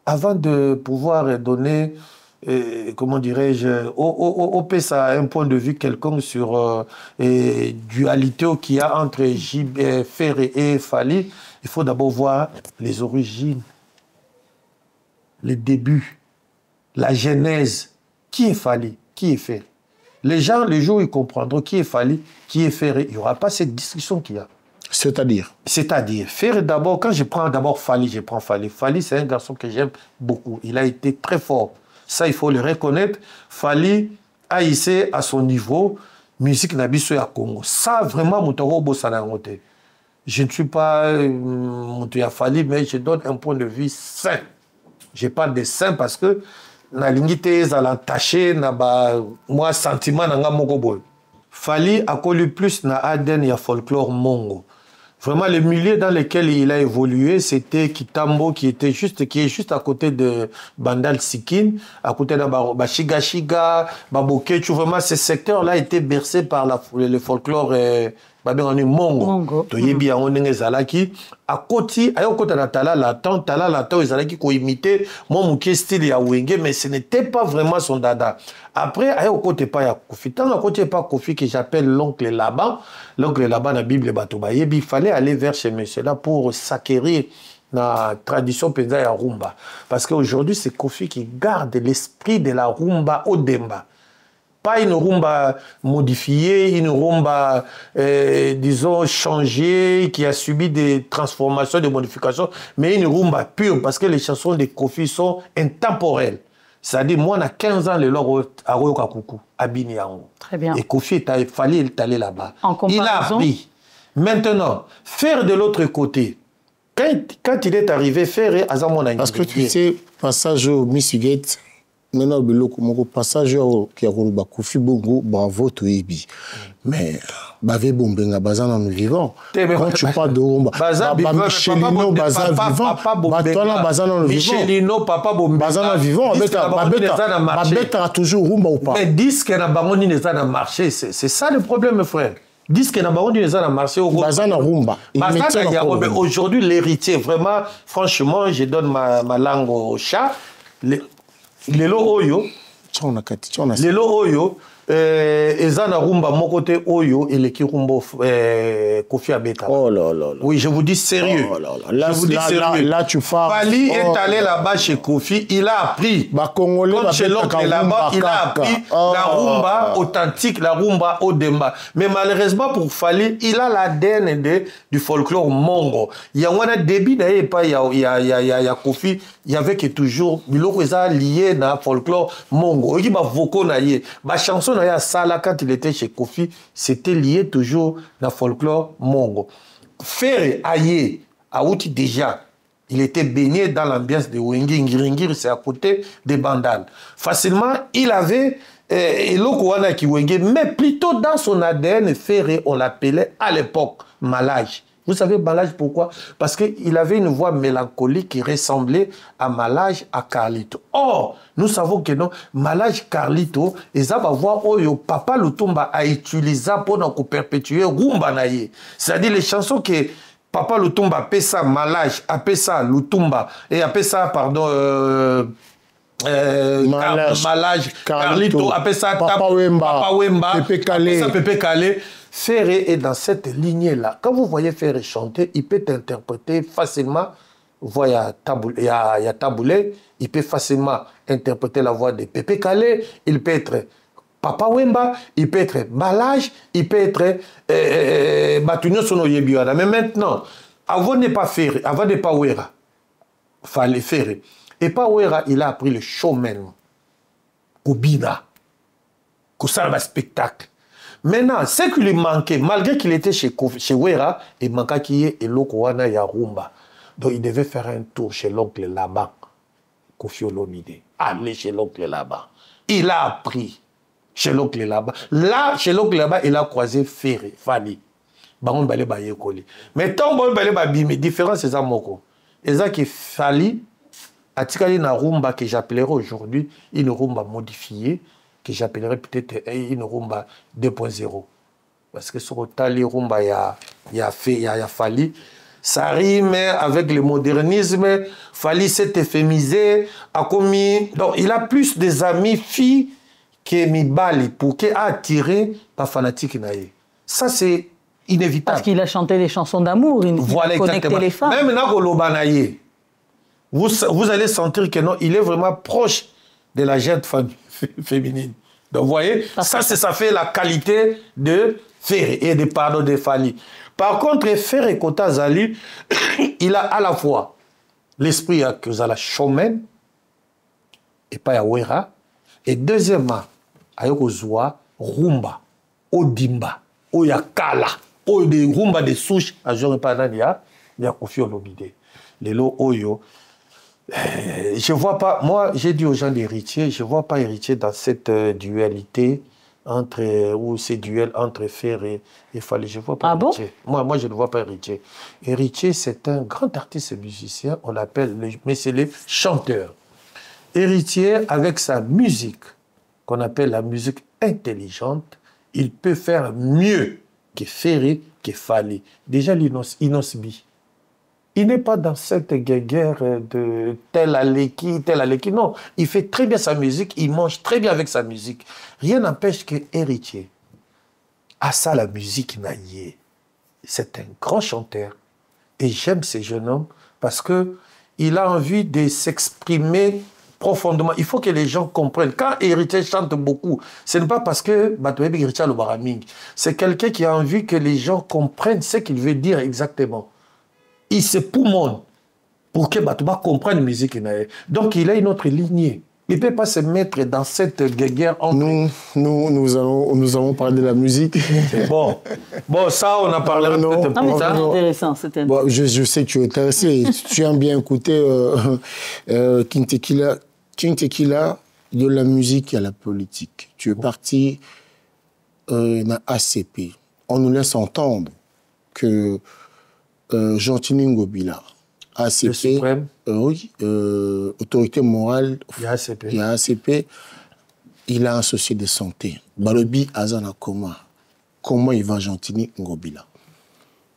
avant de pouvoir donner comment dirais-je, au PESA un point de vue quelconque sur dualité qu'il y a entre Ferré et Fali, il faut d'abord voir les origines, les débuts, la genèse. Qui est Fali? Qui est Ferré? Les gens, les jours, ils comprendront qui est Fali, qui est Ferré. Il n'y aura pas cette discussion qu'il y a. C'est-à-dire? C'est-à-dire, Ferré d'abord, quand je prends d'abord Fali, je prends Fali. Fali, c'est un garçon que j'aime beaucoup. Il a été très fort. Ça, il faut le reconnaître. Fali a hissé à son niveau musique nabiso ya Congo. Ça, vraiment, je ne suis pas Moutoya Fali, mais je donne un point de vue sain. Je parle de sain parce que na lingité za l'entaché na ba moi sentiment na nga moko boy. Fali a connu plus na ADN ya folklore mongo. Vraiment, le milieu dans lequel il a évolué, c'était Kitambo, qui est juste à côté de Bandal Sikin, à côté de Bashigashiga, Babokechu. Vraiment, ce secteur-là était bercé par le folklore Mongo. Toyebi on est zalaki. À côté, Tala Lato, Zalaki qui imité mon style ya Wenge, mais ce n'était pas vraiment son dada. Après, à côté pas ya Kofi. Tant à côté pas Kofi que j'appelle l'oncle Laban. L'oncle Laban, la Bible Batoba. Il fallait aller vers chez monsieur là pour s'acquérir la tradition penza ya rumba. Parce qu'aujourd'hui, c'est Kofi qui garde l'esprit de la rumba au Demba. Pas une rumba modifiée, une rumba, disons, changée, qui a subi des transformations, des modifications, mais une rumba pure, parce que les chansons de Kofi sont intemporelles. C'est-à-dire, moi, on a 15 ans, le loro à Royoka Koukou, à Biniango. Très bien. Et Kofi, il fallait aller là-bas. Il a appris. Maintenant, faire de l'autre côté, quand il est arrivé, faire Azamona. Parce que tu sais, passage au Missuget, maintenant, le passage qui a roulé Kofi Bongo, bravo, tu es bi. Mais, Bavé Bombenga, Bazan en vivant. Quand tu parles de rumba, Michelino, Bazan vivant, Batona, Bazan en vivant. Michelino, Papa Bombenga. Bazan en vivant, Babetta a toujours rumba ou pas. Mais disque n'a pas marché, c'est ça le problème, frère. Disque n'a pas marché au rumba. Aujourd'hui, l'héritier, vraiment, franchement, je donne ma langue au chat. Lelo Oyo. Lelo Oyo. Ezana rumba, mon côté Oyo et les Kirumbo Kofi Abeta. Oh là là. Oui, je vous dis sérieux. Oh là là. Je vous dis sérieux. Là, tu parles. Fali est allé là-bas chez Kofi, il a appris. Comme chez l'oncle là-bas, il a appris la rumba authentique, la rumba au Demba. Mais malheureusement pour Fali, il a l'ADN du folklore mongo. Il y a un début d'ailleurs, il y a Kofi, il y avait que toujours, Biloko est lié dans le folklore mongo. Il y a beaucoup de chansons. Quand il était chez Kofi, c'était lié toujours dans le folklore mongo. Ferre Aye, Aouti déjà, il était baigné dans l'ambiance de Wengi Ngiringiri, c'est à côté des Bandal. Facilement, il avait Elokowana qui Wengi, mais plutôt dans son ADN, Ferre, on l'appelait à l'époque Malage. Vous savez Malage pourquoi? Parce qu'il avait une voix mélancolique qui ressemblait à Malage, à Carlito. Or, nous savons que non, Malage, Carlito, ils avaient voix où Papa Lutumba a utilisé pour perpétuer Rumba Naye. C'est-à-dire les chansons que Papa Lutumba appelle ça Malage, appelle ça Lutumba, et appelle ça, pardon, Malage, Carlito, appelle ça Papa Wemba, Pepe Kale. Ferre est dans cette lignée-là. Quand vous voyez Ferre chanter, il peut interpréter facilement. Vous voyez, il y a Taboulé, il peut facilement interpréter la voix de Pepe Kale, il peut être Papa Wemba, il peut être Malage, il peut être Batunyo Sono Yebiwada. Mais maintenant, avant n'est pas Ferre, avant n'est pas Wera, fallait Ferre. Et pas Wera, il a appris le showman, Kobina, Kosalba spectacle. Maintenant, ce qui lui manquait, malgré qu'il était chez Wera, il manquait qu'il y ait Elokowana Yarumba. Donc il devait faire un tour chez l'oncle là-bas, Kofi Olomide. Aller chez l'oncle là-bas. Il a appris chez l'oncle là-bas. Là, chez l'oncle là-bas, il a croisé Ferre, Fali. Bangon Balé Bayekoli. Mais tant que Balé Babimi, différence c'est ça, Moko. Et ça qui Fali, a tiré une rumba que j'appellerai aujourd'hui une rumba modifiée, que j'appellerais peut-être une rumba 2.0. Parce que sur Tali rumba, il y a Fali. Ça rime avec le modernisme. Fali s'est euphémisé, a commis. Donc, il a plus des amis filles que Mibali pour qu'il a attiré par fanatique naïe. Ça, c'est inévitable. Parce qu'il a chanté des chansons d'amour, il voilà, a connecté les femmes. Même Nagoloba naïe, vous allez sentir que non, il est vraiment proche de la jeune femme féminine. Donc, vous voyez, ça fait la qualité de Ferre et de Fali. Par contre, Ferre Kota Zali, il a à la fois l'esprit que vous avez showman et pas ya Wera. Et deuxièmement, Ayokozwa rumba, Odimba, Oyakala, des rumba de souche, à Jean Panania, il y a Kofi Olomide. Les lots Oyo. Je vois pas, moi j'ai dit aux gens d'héritier, je vois pas héritier dans cette dualité entre, ou ces duels entre Ferre et Fali, je vois pas héritier. Moi je ne vois pas héritier. Héritier c'est un grand artiste musicien, on l'appelle, mais c'est les chanteurs. Héritier avec sa musique, qu'on appelle la musique intelligente, il peut faire mieux que Ferre, que Fali. Déjà l'Inosbi. Il n'est pas dans cette guerre de tel Aleki. Non, il fait très bien sa musique, il mange très bien avec sa musique. Rien n'empêche que héritier. À ça, la musique naïe. C'est un grand chanteur. Et j'aime ces jeunes hommes parce qu'il a envie de s'exprimer profondément. Il faut que les gens comprennent. Quand Héritier chante beaucoup, ce n'est pas parce que Héritier le baraming. C'est quelqu'un qui a envie que les gens comprennent ce qu'il veut dire exactement. Il se poumonne pour que Batouba comprenne la musique. Donc il a une autre lignée. Il ne peut pas se mettre dans cette guerre entre... Nous allons parler de la musique. Bon, ça, on a parlé peut-être plus tard. C'est intéressant, c'était bon, je sais que tu es intéressé. Tu aimes bien écouter King Tequila, de la musique à la politique. Tu es parti dans ACP. On nous laisse entendre que Gentini Ngobila, ACP, oui, autorité morale, il y a ACP, il a un souci de santé. Balobi Azana comment il va Gentini Ngobila?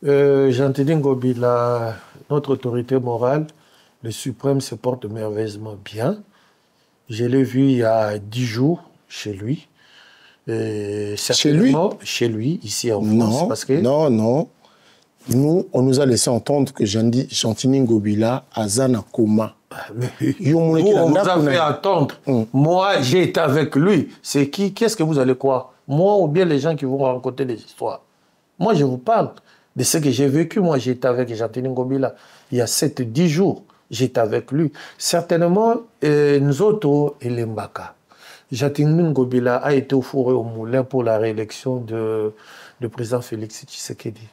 Gentini Ngobila, notre autorité morale, le suprême se porte merveilleusement bien. Je l'ai vu il y a 10 jours chez lui. Chez lui? Chez lui, ici en France. Parce que... Non. Nous, on nous a laissé entendre que Gentini Ngobila a Zana Koma. On vous a fait attendre. Moi, j'ai été avec lui. C'est qui? Qu'est-ce que vous allez croire? Moi ou bien les gens qui vont raconter des histoires? Moi, je vous parle de ce que j'ai vécu. Moi, j'ai été avec Gentini Ngobila il y a 7-10 jours. J'étais avec lui. Certainement, nous autres, et les Mbaka. Gentini Ngobila a été au four et au moulin pour la réélection du président Félix Tshisekedi.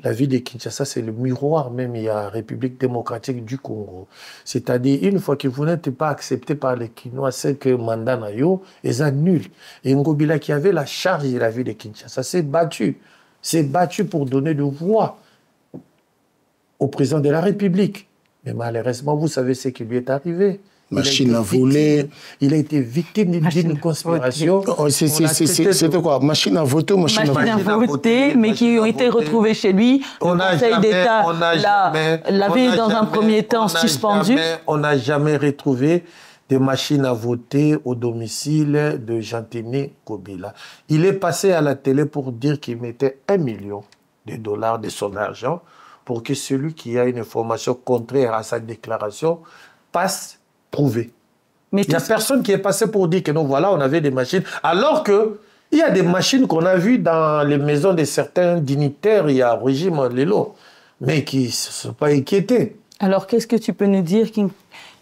La ville de Kinshasa, c'est le miroir même, il y a la République démocratique du Congo. C'est-à-dire, une fois que vous n'êtes pas accepté par les Kinois, c'est que mandat nayo est nul. Et Ngobila, qui avait la charge de la ville de Kinshasa, s'est battu. S'est battu pour donner de voix au président de la République. Mais malheureusement, vous savez ce qui lui est arrivé. Machine à voler. Il a été victime d'une conspiration. C'était quoi? Machine à voter ou machine à voter, mais qui ont été retrouvées chez lui. Le Conseil d'État l'avait dans un premier temps suspendu. On n'a jamais retrouvé de machines à voter au domicile de Gentini Ngobila. Il est passé à la télé pour dire qu'il mettait $1 million de son argent pour que celui qui a une information contraire à sa déclaration passe prouvé. Mais il n'y a personne qui est passé pour dire que non, voilà, on avait des machines. Alors qu'il y a des machines qu'on a vues dans les maisons de certains dignitaires, il y a régime Lelo, mais qui ne se sont pas inquiétés. Alors, qu'est-ce que tu peux nous dire, King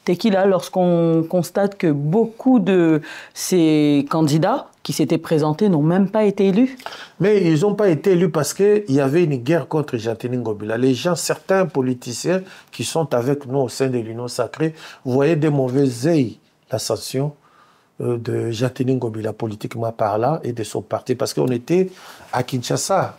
Tequila, lorsqu'on constate que beaucoup de ces candidats qui s'étaient présentés n'ont même pas été élus? Mais ils n'ont pas été élus parce qu'il y avait une guerre contre Gentini Ngobila. Les gens, certains politiciens qui sont avec nous au sein de l'Union sacrée, voyaient de mauvais œil l'ascension de Gentini Ngobila, politiquement parlant, et de son parti. Parce qu'on était à Kinshasa.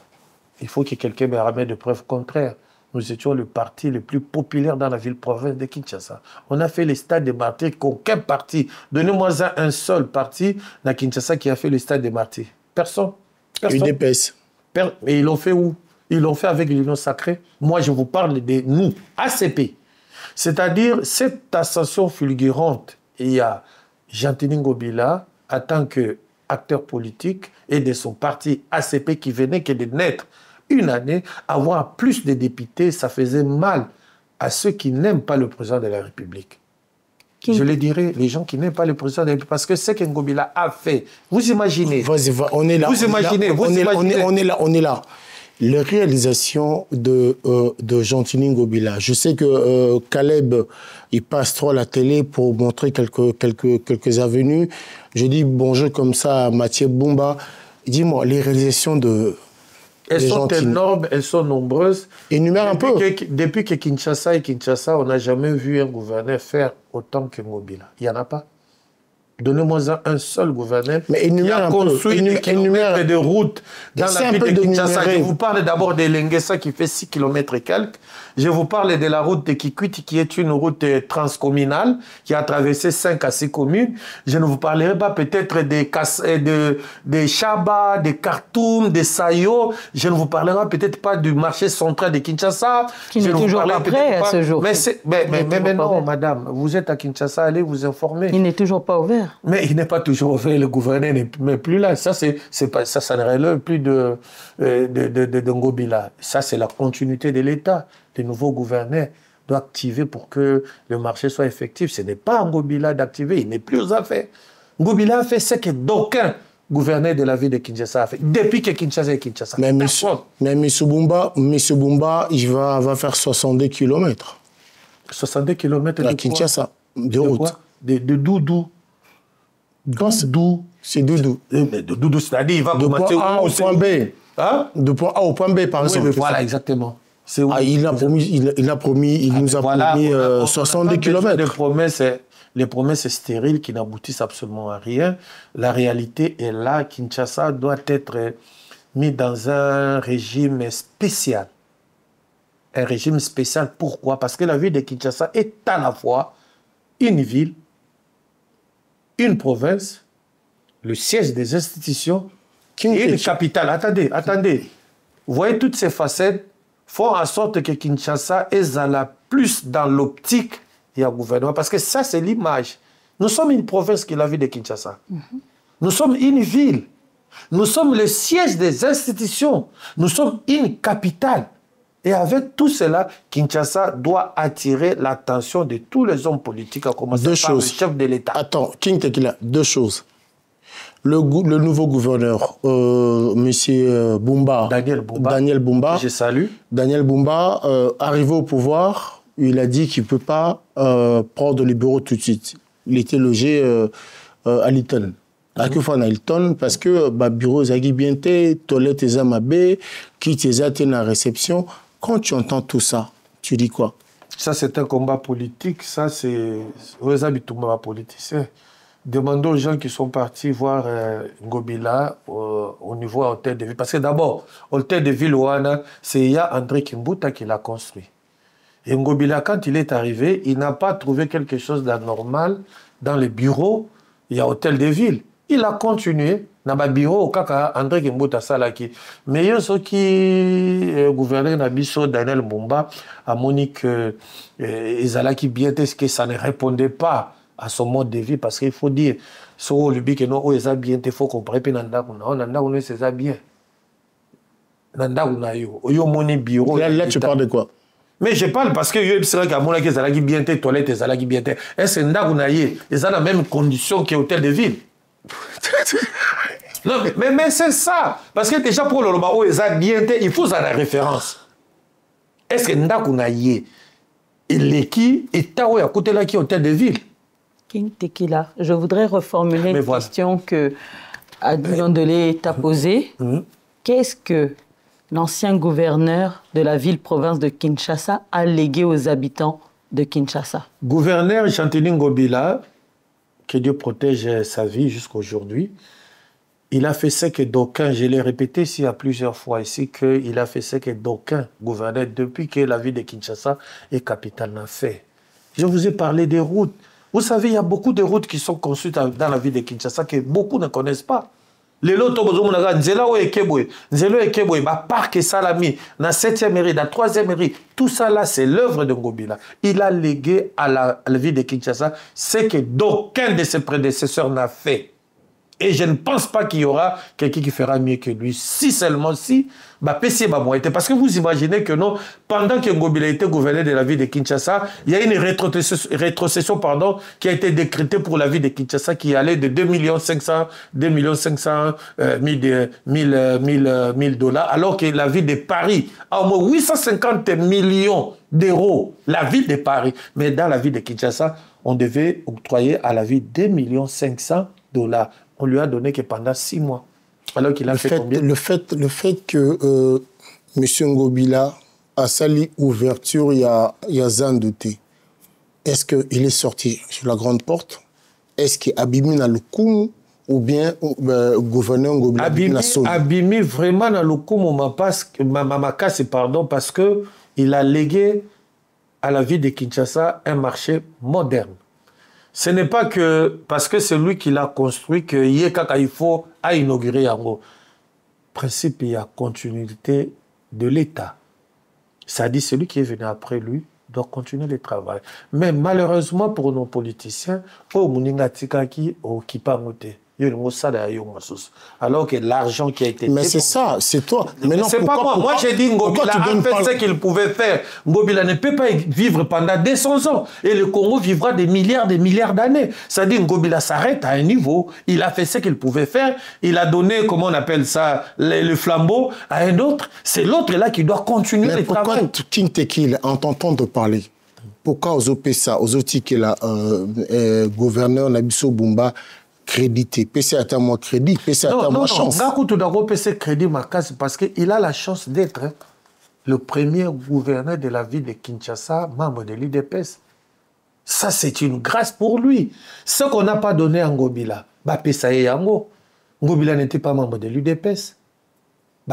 Il faut que quelqu'un me ramène de preuves contraires. Nous étions le parti le plus populaire dans la ville-province de Kinshasa. On a fait les stades des martyrs qu'aucun parti. Donnez-moi un seul parti dans Kinshasa qui a fait les stades des martyrs. Personne. UDPS. Mais ils l'ont fait où? Ils l'ont fait avec l'Union sacrée. Moi, je vous parle de nous, ACP. C'est-à-dire, cette ascension fulgurante, il y a Gentini Ngobila, en tant qu'acteur politique, et de son parti ACP qui venait que de naître. Une année, avoir plus de députés, ça faisait mal à ceux qui n'aiment pas le président de la République. Je le dirais, les gens qui n'aiment pas le président de la République, parce que ce que Ngobila a fait, vous imaginez. On est là. Vous imaginez. On est là. La réalisation de Gentini Ngobila. Je sais que Caleb, il passe trop à la télé pour montrer quelques avenues. Je dis bonjour comme ça à Mathieu Boumba. Dis-moi, les réalisations de... Elles sont énormes, elles sont nombreuses. Énumère un peu. Depuis que Kinshasa, on n'a jamais vu un gouverneur faire autant que Ngobila. Il n'y en a pas. Donnez-moi un seul gouverneur qui a construit des kilomètres de route dans la ville de Kinshasa. Je vous parle d'abord de Lengesa qui fait 6 km et quelques. Je vous parle de la route de Kikwiti qui est une route transcommunale qui a traversé 5 à 6 communes. Je ne vous parlerai pas peut-être de Chaba, de Khartoum, de Sayo. Je ne vous parlerai peut-être pas du marché central de Kinshasa. Qui n'est toujours pas prêt à ce jour. Mais non, madame, vous êtes à Kinshasa, allez vous informer. Il n'est toujours pas ouvert. Mais il n'est pas toujours ouvert, le gouverneur n'est plus là. Ça ne relève plus de Ngobila. Ça, c'est la continuité de l'État. Les nouveaux gouverneurs doit activer pour que le marché soit effectif. Ce n'est pas Ngobila d'activer, il n'est plus aux affaires. Ngobila a fait ce que d'aucun gouverneur de la ville de Kinshasa a fait, depuis que Kinshasa est Kinshasa. Mais M. Bumba, il va faire 62 km. 62 km de Kinshasa, de route. De Doudou. C'est Doudou. De Doudou, c'est-à-dire il va de commencer point A au point B. Hein? De point A au point B, par exemple. Voilà, exactement. Il nous a promis 60 km. Les promesses stériles qui n'aboutissent absolument à rien. La réalité est là. Kinshasa doit être mis dans un régime spécial. Un régime spécial, pourquoi? Parce que la ville de Kinshasa est à la fois une ville, une province, le siège des institutions, et une capitale. Attendez. Vous voyez, toutes ces facettes font en sorte que Kinshasa est à la plus dans l'optique du gouvernement. Parce que ça, c'est l'image. Nous sommes une province qui est la ville de Kinshasa. Nous sommes une ville. Nous sommes le siège des institutions. Nous sommes une capitale. Et avec tout cela, Kinshasa doit attirer l'attention de tous les hommes politiques, à commencer par le chef de l'État. Attends, King Tekila, deux choses. Le nouveau gouverneur, M. Bumba, Daniel Bumba, je salue. Daniel Bumba, arrivé au pouvoir, il a dit qu'il ne peut pas prendre le bureau tout de suite. Il était logé à Hilton. À Hilton, parce que bureau Zaghi Biente, toilette Zamabé, quitte la réception. Quand tu entends tout ça, tu dis quoi? Ça, c'est un combat politique. Ça, c'est aux habitants politiciens. Demandons aux gens qui sont partis voir Ngobila au niveau hôtel de ville. Parce que d'abord, hôtel de ville, c'est André Kimbuta qui l'a construit. Et Ngobila, quand il est arrivé, il n'a pas trouvé quelque chose d'anormal dans les bureaux. Il y a hôtel de ville. Il a continué dans le bureau au cas André Kimbuta Salaki. Mais il y a ceux qui gouvernaient Nabiso, Daniel Bumba, a moni que Ezalaki bien est-ce que ça ne répondait pas à son mode de vie, parce qu'il faut dire, si on lui dit que non, il faut comprendre que Nanda c'est bien. Nanda bureau. Là, tu parles de quoi? Mais je parle parce que c'est vrai que Zalaki bien te toilette Zalaki bien te. Est-ce que Nanda ils ont la même condition que l'hôtel de ville? Non, mais c'est ça. Parce que déjà pour le moment où il faut la référence. Est-ce que Nanda il est qui et ta à côté là qui hôtel de ville? King Tekila, je voudrais reformuler une question que Adrien Delay t'a posée. Qu'est-ce que l'ancien gouverneur de la ville-province de Kinshasa a légué aux habitants de Kinshasa? Gouverneur Chantini Ngobila, que Dieu protège sa vie jusqu'à aujourd'hui, il a fait ce que d'aucuns, je l'ai répété ici à plusieurs fois ici, qu'il a fait ce que d'aucuns gouverneurs, depuis que la ville de Kinshasa est capitale, n'a fait. Je vous ai parlé des routes. Vous savez, il y a beaucoup de routes qui sont conçues dans la ville de Kinshasa que beaucoup ne connaissent pas. Les lotos, parc Salami, dans la 7e mairie, dans la 3e mairie, tout ça là, c'est l'œuvre de Ngobila. Il a légué à la ville de Kinshasa ce que d'aucun de ses prédécesseurs n'a fait. Et je ne pense pas qu'il y aura quelqu'un qui fera mieux que lui. Si seulement si, parce que vous imaginez que non, pendant que Ngobila était gouverneur de la ville de Kinshasa, il y a une rétrocession qui a été décrétée pour la ville de Kinshasa qui allait de 2 500 000 dollars, alors que la ville de Paris a au moins 850 millions d'euros. La ville de Paris. Mais dans la ville de Kinshasa, on devait octroyer à la ville 2 500 dollars. On lui a donné que pendant 6 mois. Alors qu'il a fait combien? Le fait que M. Ngobila a sali ouverture, il y a Zandoté. Est-ce qu'il est sorti sur la grande porte? Est-ce qu'il a abîmé dans le coup ou bien gouverneur Ngobila abîmé vraiment dans le coup, parce qu'il a légué à la ville de Kinshasa un marché moderne. Ce n'est pas que parce que c'est lui qui l'a construit que il faut inaugurer Yango. Principe, il y a continuité de l'État. Ça dit celui qui est venu après lui doit continuer le travail. Mais malheureusement pour nos politiciens, au Muninga Tikaki, au Kipamote, Alors que l'argent qui a été... Mais c'est ça, c'est toi. C'est pas moi. Moi, j'ai dit Ngobila a fait ce qu'il pouvait faire. Ngobila ne peut pas vivre pendant 200 ans. Et le Congo vivra des milliards d'années. C'est-à-dire Ngobila s'arrête à un niveau. Il a fait ce qu'il pouvait faire. Il a donné, comment on appelle ça, le flambeau à un autre. C'est l'autre là qui doit continuer le travail. Mais pourquoi King Tekil, en t'entendant parler, pourquoi aux OPSA, aux outils que la gouverneur Nabiso Bumba crédité, PC à moi crédit, PC à moi chance. Non, PC crédit parce qu'il a la chance d'être le premier gouverneur de la ville de Kinshasa, membre de l'UDPS. Ça, c'est une grâce pour lui. Ce qu'on n'a pas donné à Ngobila, Pesa et Yango. Ngobila n'était pas membre de l'UDPS.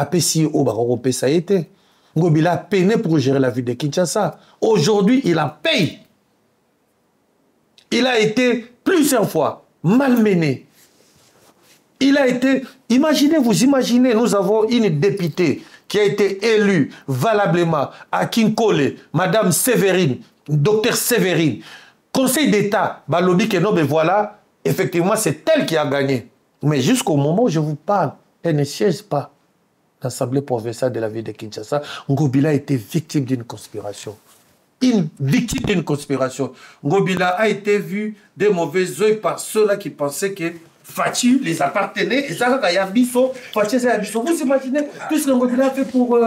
Pesi au Baroro Pesa était. Ngobila a peiné pour gérer la ville de Kinshasa. Aujourd'hui, il en paye. Il a été plusieurs fois malmené. Il a été... vous imaginez, nous avons une députée qui a été élue valablement à Kinkole, Madame Séverine, Docteur Séverine. Conseil d'État, Balobi que non, mais voilà, effectivement, c'est elle qui a gagné. Mais jusqu'au moment où je vous parle, elle ne siège pas dans l'Assemblée provinciale de la ville de Kinshasa. Ngobila a été victime d'une conspiration. Une victime d'une conspiration. Ngobila a été vu des mauvais yeux par ceux-là qui pensaient que Fachi les appartenait. Et ça, il y a Bisso. Fachi, c'est Bisso. Vous imaginez tout ce que Ngobila a fait pour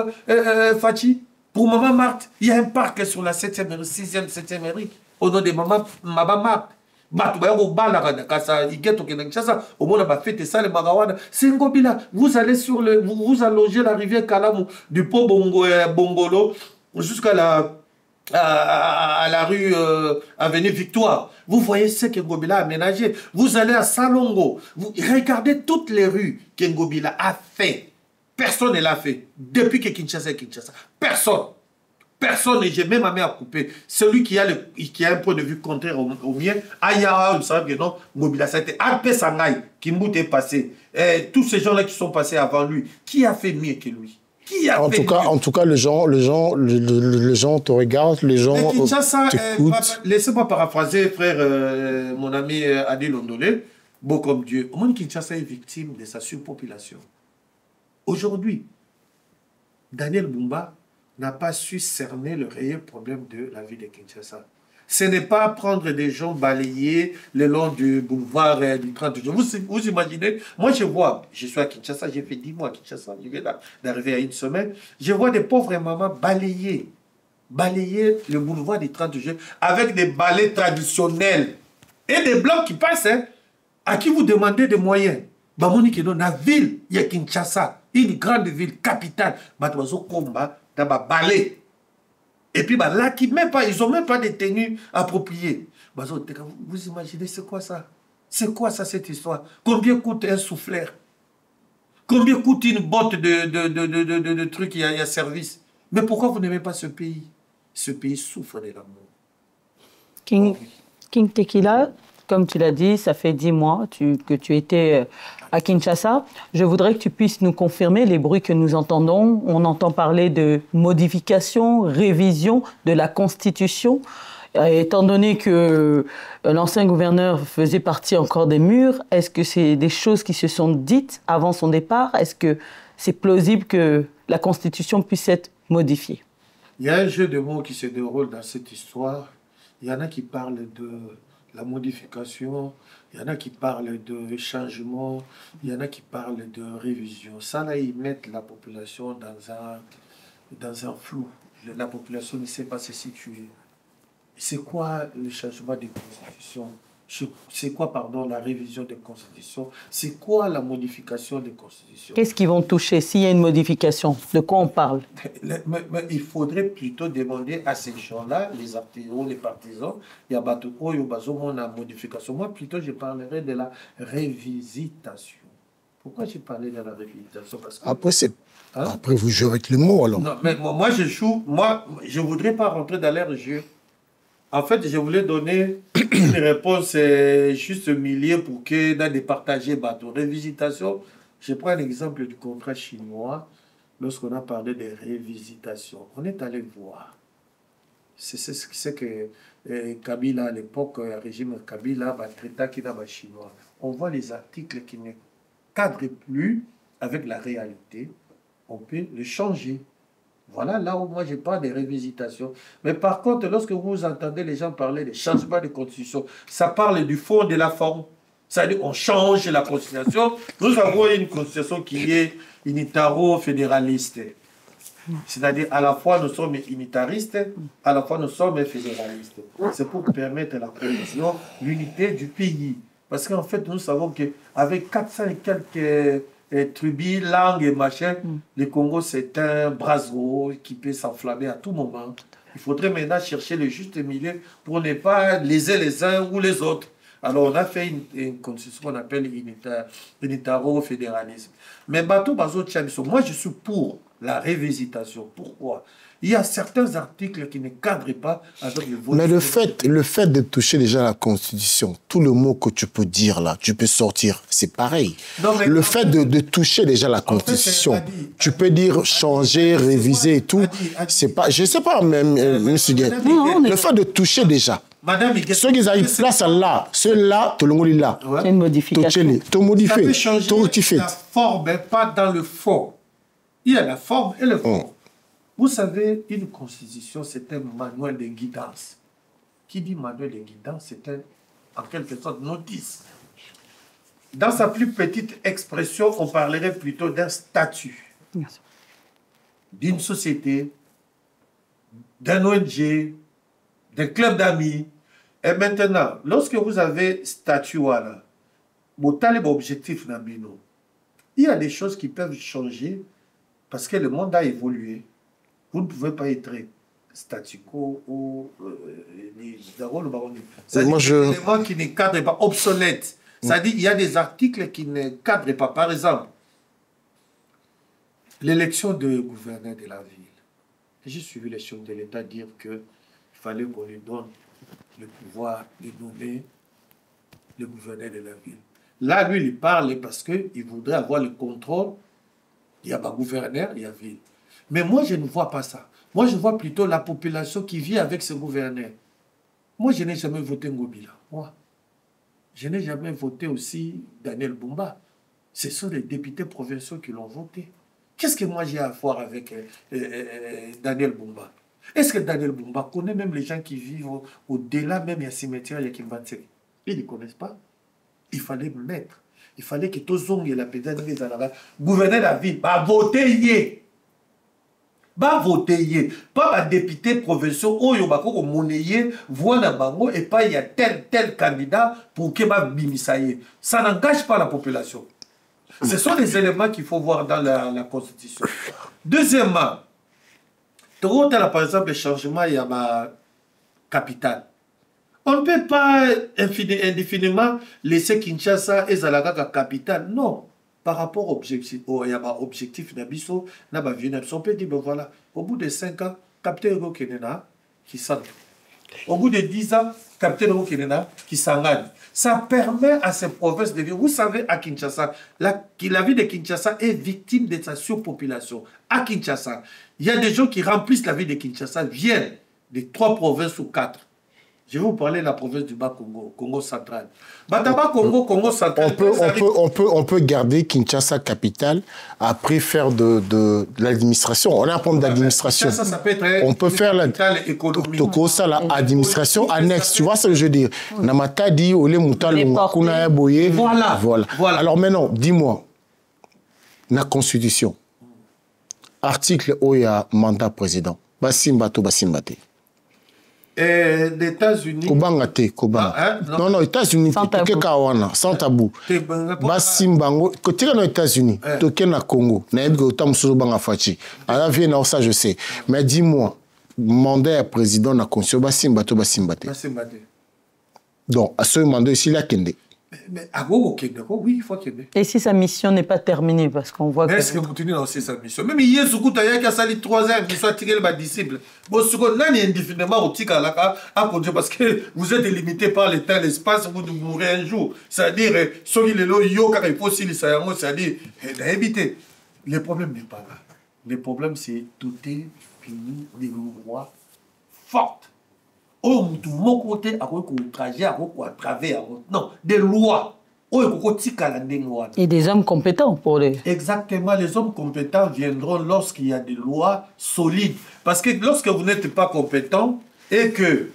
Fachi, pour Maman Marthe. Il y a un parc sur la 7e, 6e, 7e rue, au nom de Maman Marthe. C'est Ngobila. Vous allez sur le. Vous allongez la rivière Kalamou du pont Bongolo jusqu'à la rue Avenue Victoire. Vous voyez ce que Ngobila a aménagé. Vous allez à Salongo. Vous regardez toutes les rues que Ngobila a fait. Personne ne l'a fait. Depuis que Kinshasa est Kinshasa. Personne. Personne, et j'ai même à couper. Celui qui a un point de vue contraire au mien, Ayara, vous savez que non, Ngobila, ça a été Alpé Sangaï, Kimbout est passé. Tous ces gens-là qui sont passés avant lui, qui a fait mieux que lui? En tout cas, les gens te regardent, les gens t'écoutent. Laissez-moi paraphraser, frère, mon ami Adil Ondolé, beau comme Dieu. Au monde Kinshasa est victime de sa surpopulation. Aujourd'hui, Daniel Bumba n'a pas su cerner le réel problème de la ville de Kinshasa. Ce n'est pas prendre des gens balayés le long du boulevard du 30 juin. Vous imaginez, moi je vois, je suis à Kinshasa, j'ai fait 10 mois à Kinshasa, je viens d'arriver à une semaine, je vois des pauvres mamans balayer le boulevard du 30 juin avec des balais traditionnels et des blancs qui passent, hein, à qui vous demandez des moyens. Bamoni dans la ville, il y a Kinshasa, une grande ville, capitale, balai. Et puis là, ils n'ont même pas de tenues appropriées. Vous imaginez, c'est quoi ça? C'est quoi ça, cette histoire? Combien coûte un souffleur? Combien coûte une botte de trucs, il y a service? Mais pourquoi vous n'aimez pas ce pays? Ce pays souffre de l'amour. King Tekila, comme tu l'as dit, ça fait 10 mois que tu étais à Kinshasa. Je voudrais que tu puisses nous confirmer les bruits que nous entendons. On entend parler de modification, révision de la Constitution. Étant donné que l'ancien gouverneur faisait partie encore des murs, est-ce que c'est des choses qui se sont dites avant son départ? Est-ce que c'est plausible que la Constitution puisse être modifiée? Il y a un jeu de mots qui se déroule dans cette histoire. Il y en a qui parlent de la modification, il y en a qui parlent de changement, il y en a qui parlent de révision. Ça, là, ils mettent la population dans un flou. La population ne sait pas se situer. C'est quoi le changement des constitutions? C'est quoi, pardon, la révision des constitutions? C'est quoi la modification des constitutions? Qu'est-ce qu'ils vont toucher s'il y a une modification? De quoi on parle? Mais il faudrait plutôt demander à ces gens-là, les artisans, les partisans, il y a Batoko, il y a la modification. Moi, plutôt, je parlerai de la révisitation. Pourquoi j'ai parlé de la révisitation? Parce que, après, vous jouez avec les mots, alors. Non, mais moi, je joue. Moi, je ne voudrais pas rentrer dans l'air jeu. En fait, je voulais donner une réponse juste milieu pour que dans des partagés bateaux. Révisitation, je prends un exemple du contrat chinois. Lorsqu'on a parlé de révisitation, on est allé voir. C'est ce que Kabila, à l'époque, régime Kabila, traita qui n'a pas chinois. On voit les articles qui ne cadrent plus avec la réalité. On peut le changer. Voilà là où moi je parle des revisitations. Mais par contre, lorsque vous entendez les gens parler des changements de constitution, ça parle du fond et de la forme. C'est-à-dire qu'on change la constitution. Nous avons une constitution qui est unitaro-fédéraliste. C'est-à-dire à la fois nous sommes unitaristes, à la fois nous sommes fédéralistes. C'est pour permettre la cohésion, l'unité du pays. Parce qu'en fait, nous savons qu'avec 400 et quelques tribus, langues et machin, le Congo c'est un brasero qui peut s'enflammer à tout moment. Il faudrait maintenant chercher le juste milieu pour ne pas léser les uns ou les autres. Alors on a fait une constitution qu'on appelle unitaro-fédéralisme. Mais Bato Bazo Tchamiso, moi je suis pour la révisitation. Pourquoi? Il y a certains articles qui ne cadrent pas avec le vote. Mais le fait de toucher déjà la Constitution, tout le mot que tu peux dire là, tu peux sortir, c'est pareil. Non, le fait de toucher déjà la Constitution, tu peux dire changer, réviser et tout, c'est pas, je sais pas même, monsieur Gué, le fait de toucher déjà. Ceux qui arrivent place là, ceux-là, tu le là. C'est une modification. Tu modifies, ça peut changer la forme, pas dans le fond. Il y a la forme et le fond. Vous savez, une constitution, c'est un manuel de guidance. Qui dit manuel de guidance, c'est en quelque sorte notice. Dans sa plus petite expression, on parlerait plutôt d'un statut, d'une société, d'un ONG, d'un club d'amis. Et maintenant, lorsque vous avez statut, voilà, vous avez objectif, il y a des choses qui peuvent changer parce que le monde a évolué. Vous ne pouvez pas être statu quo ou c'est des éléments qui ne cadrent pas, obsolètes. C'est-à-dire qu'il y a des articles qui ne cadrent pas. Par exemple, l'élection de gouverneur de la ville. J'ai suivi les choses de l'État dire qu'il fallait qu'on lui donne le pouvoir de nommer le gouverneur de la ville. Là, lui, il parle parce qu'il voudrait avoir le contrôle. Il y a un gouverneur, il y a ville. Mais moi, je ne vois pas ça. Moi, je vois plutôt la population qui vit avec ce gouverneur. Moi, je n'ai jamais voté Ngobila. Moi, je n'ai jamais voté aussi Daniel Bumba. Ce sont les députés provinciaux qui l'ont voté. Qu'est-ce que moi j'ai à voir avec Daniel Bumba? Est-ce que Daniel Bumba connaît même les gens qui vivent au-delà même du cimetière de Kimbantseri? Ils ne connaissent pas. Il fallait mettre. Il fallait que Tozong et la pédale gouverneur de la ville, va voter. Va voter. Pas les députés provinciaux, ou monnayer, voir bango et pas il y a tel candidat pour que va bimisaye. Ça n'engage pas la population. Ce sont des éléments qu'il faut voir dans la Constitution. Deuxièmement, par exemple, le changement, il y a ma capitale. On ne peut pas indéfiniment laisser Kinshasa et Zalaga capitale. Non. Par rapport au objectif, il y a un objectif d'Abisso, on peut dire, ben voilà, au bout de 5 ans, capteur Euro Kenena qui s'en. Au bout de 10 ans, capteur Euro Kenena qui s'engage. Ça permet à ces provinces de vivre. Vous savez, à Kinshasa, la ville de Kinshasa est victime de sa surpopulation. À Kinshasa, il y a des gens qui remplissent la ville de Kinshasa, viennent de 3 provinces ou 4. Je vais vous parler de la province du Bas-Congo, Congo central. Congo central. On peut garder Kinshasa capitale, après faire de l'administration. On a un problème d'administration. On peut faire l'administration annexe. Tu vois ce que je veux dire? Namatadi, Ole Moutal, Kuna Boye. Voilà. Alors maintenant, dis-moi, la Constitution, article où il y a mandat président. Basimbato, Basimbate. Les États-Unis. Non, États-Unis. Sans tabou. Basimbango. Côté aux États-Unis, toqué na Congo. Ça, je sais. Mais dis-moi, mandat président na Constitution, Basimbato, Basimbate. Donc, à ce mandat ici, il a Kende. Mais à Gogo Kende, oui, il faut Kende. Et si sa mission n'est pas terminée, parce qu'on voit que. Est-ce que vous continuez dans sa mission? Même hier, Soukouta, il y a sali 3 ans, il soit tiré le disciple. Bon, ce qu'on a indéfiniment au tika là, parce que vous êtes limité par le temps, l'espace, vous mourrez un jour. C'est-à-dire, celui le yo, car il faut aussi c'est-à-dire, d'éviter. Le problème n'est pas là. Le problème, c'est tout est fini des lois fortes. Oh, mon côté, à quoi trajet, à quoi travers. Non, des lois. Et des hommes compétents pour les... Exactement, les hommes compétents viendront lorsqu'il y a des lois solides. Parce que lorsque vous n'êtes pas compétent et que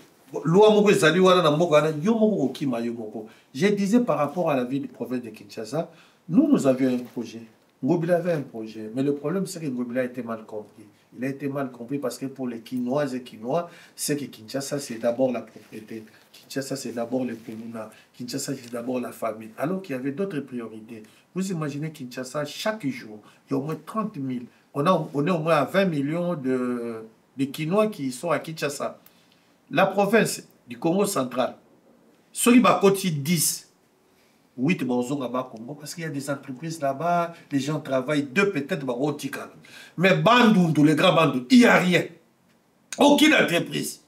je disais par rapport à la ville du province de Kinshasa, nous avions un projet. Ngobila avait un projet, mais le problème c'est que Ngobila a été mal compris. Il a été mal compris parce que pour les Kinoises et Kinois, c'est que Kinshasa c'est d'abord la propriété. Kinshasa c'est d'abord le communal. Kinshasa c'est d'abord la famille. Alors qu'il y avait d'autres priorités. Vous imaginez Kinshasa, chaque jour, il y a au moins 30 000. On est au moins à 20 millions de Kinois qui sont à Kinshasa. La province du Congo central, Soliba Koti 10. 8 Congo parce qu'il y a des entreprises là-bas, les gens travaillent, 2 peut-être au Tikal. Mais Bandundu, les grands Bandundu, il n'y a rien. Aucune entreprise.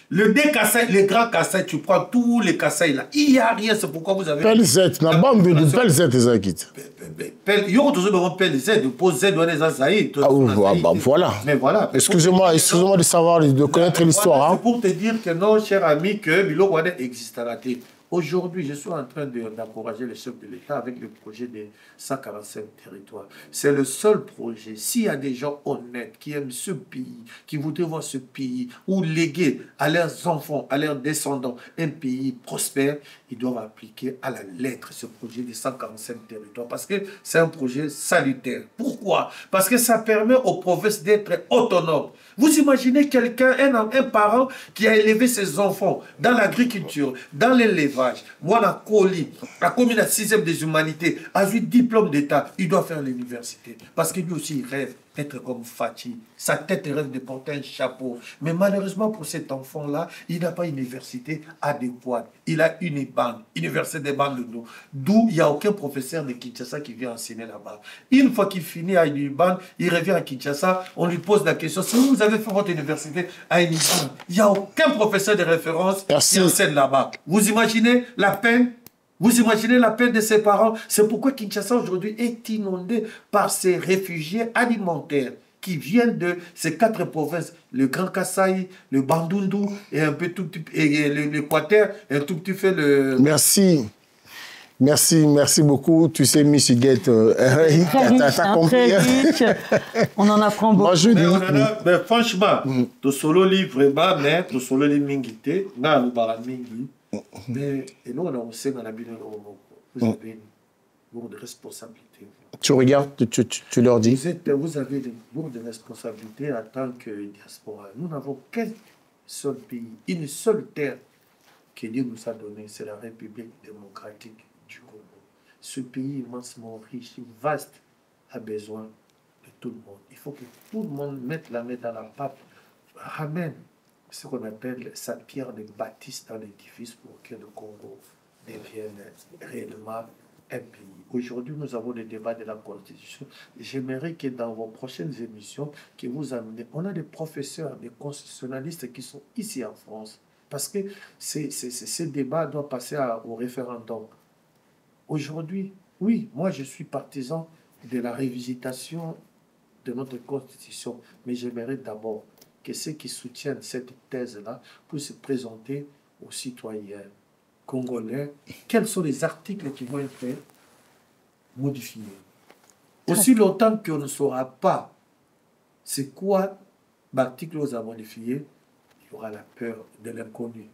Le décassé, les grands cassés, tu prends tous les cassés là, il n'y a rien, c'est pourquoi vous avez... Pelzet, la Bandundu, Pelzet, ils ont quitté. Il y a toujours Pelzet, pose Z, on est Zaï. Voilà. Mais voilà. Excusez-moi de savoir, de connaître l'histoire. C'est pour te dire que non, cher ami, que Bilo Wane existera. Aujourd'hui, je suis en train d'encourager les chefs de l'État avec le projet des 145 territoires. C'est le seul projet. S'il y a des gens honnêtes qui aiment ce pays, qui voudraient voir ce pays ou léguer à leurs enfants, à leurs descendants, un pays prospère, ils doivent appliquer à la lettre ce projet des 145 territoires parce que c'est un projet salutaire. Pourquoi? Parce que ça permet aux provinces d'être autonomes. Vous imaginez quelqu'un, un parent qui a élevé ses enfants dans l'agriculture, dans l'élevage. Moi, la commune à 6e des humanités, a eu diplôme d'État, il doit faire l'université. Parce que lui aussi, il rêve d'être comme Fatih. Sa tête rêve de porter un chapeau. Mais malheureusement, pour cet enfant-là, il n'a pas une université adéquate. Il a une IBAN, Université des Bandundu, d'où il n'y a aucun professeur de Kinshasa qui vient enseigner là-bas. Une fois qu'il finit à une IBAN, il revient à Kinshasa, on lui pose la question, si vous avez fait votre université à une IBAN, il n'y a aucun professeur de référence qui enseigne là-bas. Vous imaginez la peine? Vous imaginez la peine de ses parents? C'est pourquoi Kinshasa aujourd'hui est inondé par ces réfugiés alimentaires qui viennent de ces 4 provinces, le Grand Kasaï, le Bandundu et un peu tout et l'Équateur et un tout petit fait le... Merci beaucoup. Tu sais, Miss Huguette, t'as compris. On en apprend beaucoup. Moi, je dis... Mais franchement, tu solo livre vraiment, mais tu solo livre mingité, na le baramingi. Mais et nous, on sait dans la Bible, vous avez une lourde responsabilité. Tu regardes, tu leur dis. Vous avez une lourde responsabilité en tant que diaspora. Nous n'avons qu'un seul pays, une seule terre que Dieu nous a donnée, c'est la République démocratique du Congo. Ce pays immensement riche, vaste, a besoin de tout le monde. Il faut que tout le monde mette la main dans la pâte, ramène ce qu'on appelle sa pierre de bâtisse dans l'édifice pour que le Congo devienne réellement un pays. Aujourd'hui, nous avons le débat de la Constitution. J'aimerais que dans vos prochaines émissions, que vous amenez, on a des professeurs, des constitutionnalistes qui sont ici en France, parce que ce débat doit passer au référendum. Aujourd'hui, oui, moi je suis partisan de la révisitation de notre Constitution, mais j'aimerais d'abord que ceux qui soutiennent cette thèse-là puissent se présenter aux citoyens congolais quels sont les articles qui vont être modifiés. Aussi longtemps qu'on ne saura pas c'est quoi l'article aux a modifié, il y aura la peur de l'inconnu.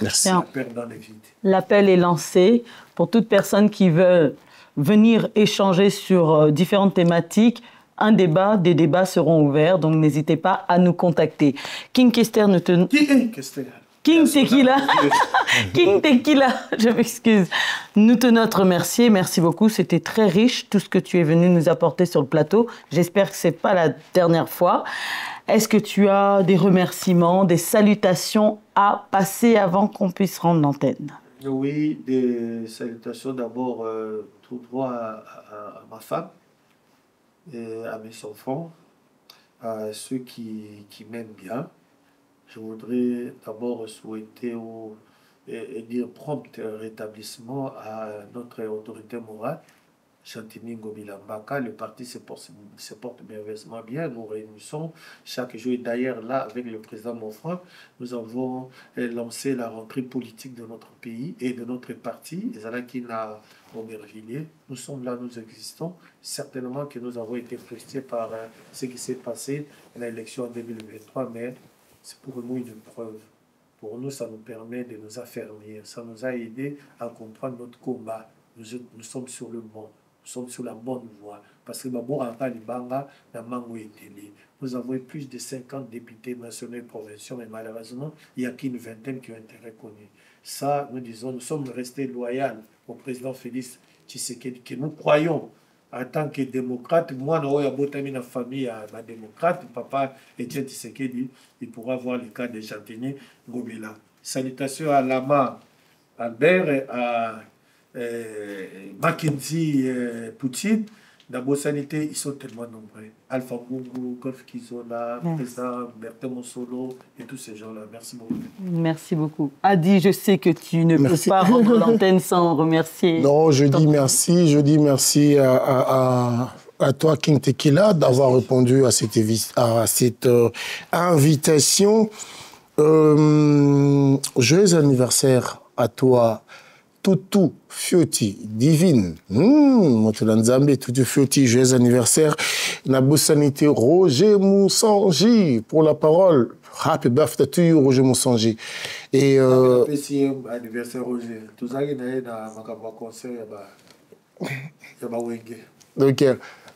Merci. La peur dans les vides. L'appel est lancé pour toute personne qui veut venir échanger sur différentes thématiques. Des débats seront ouverts, donc n'hésitez pas à nous contacter. King Kester, nous te... Qui est Kester? King Tequila. King Tequila, je m'excuse. Nous tenons à te remercier. Merci beaucoup. C'était très riche, tout ce que tu es venu nous apporter sur le plateau. J'espère que ce n'est pas la dernière fois. Est-ce que tu as des remerciements, des salutations à passer avant qu'on puisse rendre l'antenne? Oui, des salutations d'abord tout droit à ma femme, et à mes enfants, à ceux qui m'aiment bien. Je voudrais d'abord souhaiter et dire prompt rétablissement à notre autorité morale, Chantini Ngobila Mbaka. Le parti se porte merveilleusement bien. Nous réunissons chaque jour. Et d'ailleurs, là, avec le président Monfranc, nous avons lancé la rentrée politique de notre pays et de notre parti. Zalakina Aubervilliers. Nous sommes là, nous existons. Certainement que nous avons été frustrés par ce qui s'est passé à l'élection en 2023, mais c'est pour nous une preuve. Pour nous, ça nous permet de nous affermir. Ça nous a aidé à comprendre notre combat. Nous sommes sur le bon. Nous sommes sur la bonne voie. Parce que nous avons plus de 50 députés nationaux et provinciaux, mais malheureusement, il n'y a qu'une vingtaine qui ont été reconnus. Ça, nous disons, nous sommes restés loyaux au président Félix Tshisekedi, que nous croyons en tant que démocrate. Moi, je suis une famille démocrate. Papa Etienne Tshisekedi, il pourra voir le cas de Chantini Ngobila. Salutations à Lama Albert et à Mackenzie Poutine. D'abord, sanité, ils sont tellement nombreux. Alpha Mungu, Kof Kizola, président Bertrand Monsolo et tous ces gens-là. Merci beaucoup. Merci beaucoup. Adi, je sais que tu ne peux pas rendre l'antenne sans remercier. Non, je dis merci. Je dis merci à toi, King Tequila, d'avoir répondu à cette invitation. Joyeux anniversaire à toi. Toutou Fioti, divine. Toutou Fioti, joyeux anniversaire. Nabou Sanité, Roger Moussangi, pour la parole. Happy birthday to you, Roger Moussangi. Et anniversaire, Roger. Tout ça, il y a un concert, il y a donc,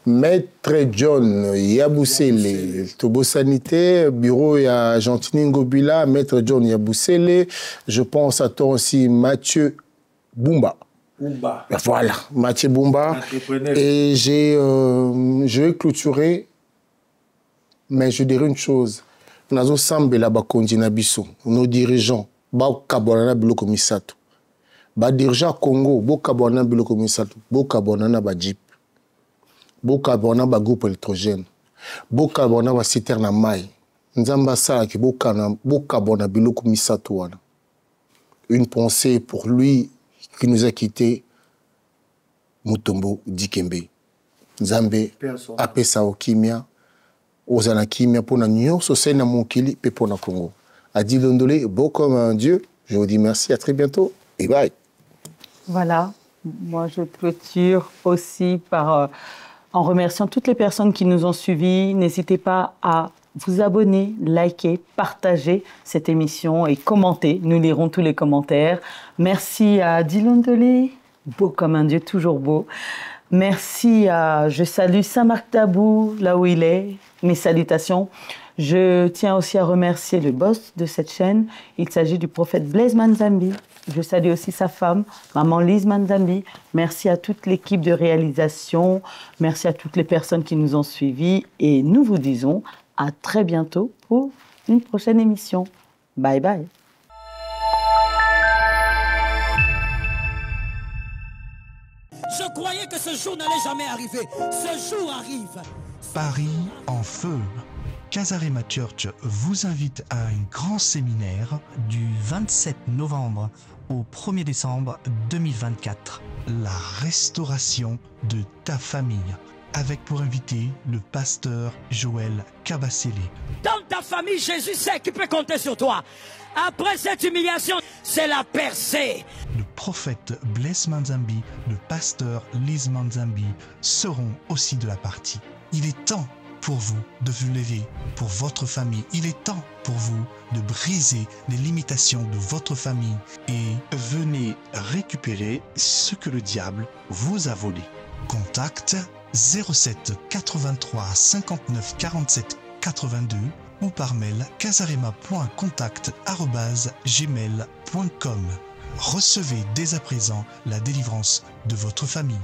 Maître John Yaboussele, Tobo Sanité, bureau à Chantini Ngobila, Maître John Yaboussele. Je pense à toi aussi, Mathieu Bumba. Voilà, Mathieu Bumba. Et je vais clôturer, mais je dirais une chose. Nous avons semblé là-bas, nos dirigeants, Kabonana Biloko Misato. Dirigeants Congo, Kabonana Biloko Misato, Kabonana Jeep, Kabonana groupe électrogène, Kabonana citerne Mai. Nzamba Sala qui Kabonana Biloko Misato. Une pensée pour lui qui nous a quittés, Mutombo Dikembe. Nzambe apesa okimia, ozana kimia pour na nyonso na mokili pe pour na Congo. Adi Londolé, beau comme un Dieu. Je vous dis merci, à très bientôt et bye. Voilà, moi je clôture aussi en remerciant toutes les personnes qui nous ont suivis. N'hésitez pas à vous abonner, liker, partager cette émission et commenter. Nous lirons tous les commentaires. Merci à Dylan Delay, beau comme un Dieu, toujours beau. Merci à... Je salue Saint-Marc Tabou, là où il est. Mes salutations. Je tiens aussi à remercier le boss de cette chaîne. Il s'agit du prophète Blaise Manzambi. Je salue aussi sa femme, maman Lise Manzambi. Merci à toute l'équipe de réalisation. Merci à toutes les personnes qui nous ont suivis. Et nous vous disons à très bientôt pour une prochaine émission. Bye bye. Je croyais que ce jour n'allait jamais arriver. Ce jour arrive. Paris en feu. Casarema Church vous invite à un grand séminaire du 27 novembre au 1er décembre 2024. La restauration de ta famille. Avec pour invité le pasteur Joël Kabasele. Dans ta famille, Jésus sait qu'il peut compter sur toi. Après cette humiliation, c'est la percée. Le prophète Blaise Manzambi, le pasteur Lise Manzambi seront aussi de la partie. Il est temps pour vous de vous lever pour votre famille. Il est temps pour vous de briser les limitations de votre famille et venez récupérer ce que le diable vous a volé. Contact 07 83 59 47 82 ou par mail casarema.contact@gmail.com. Recevez dès à présent la délivrance de votre famille.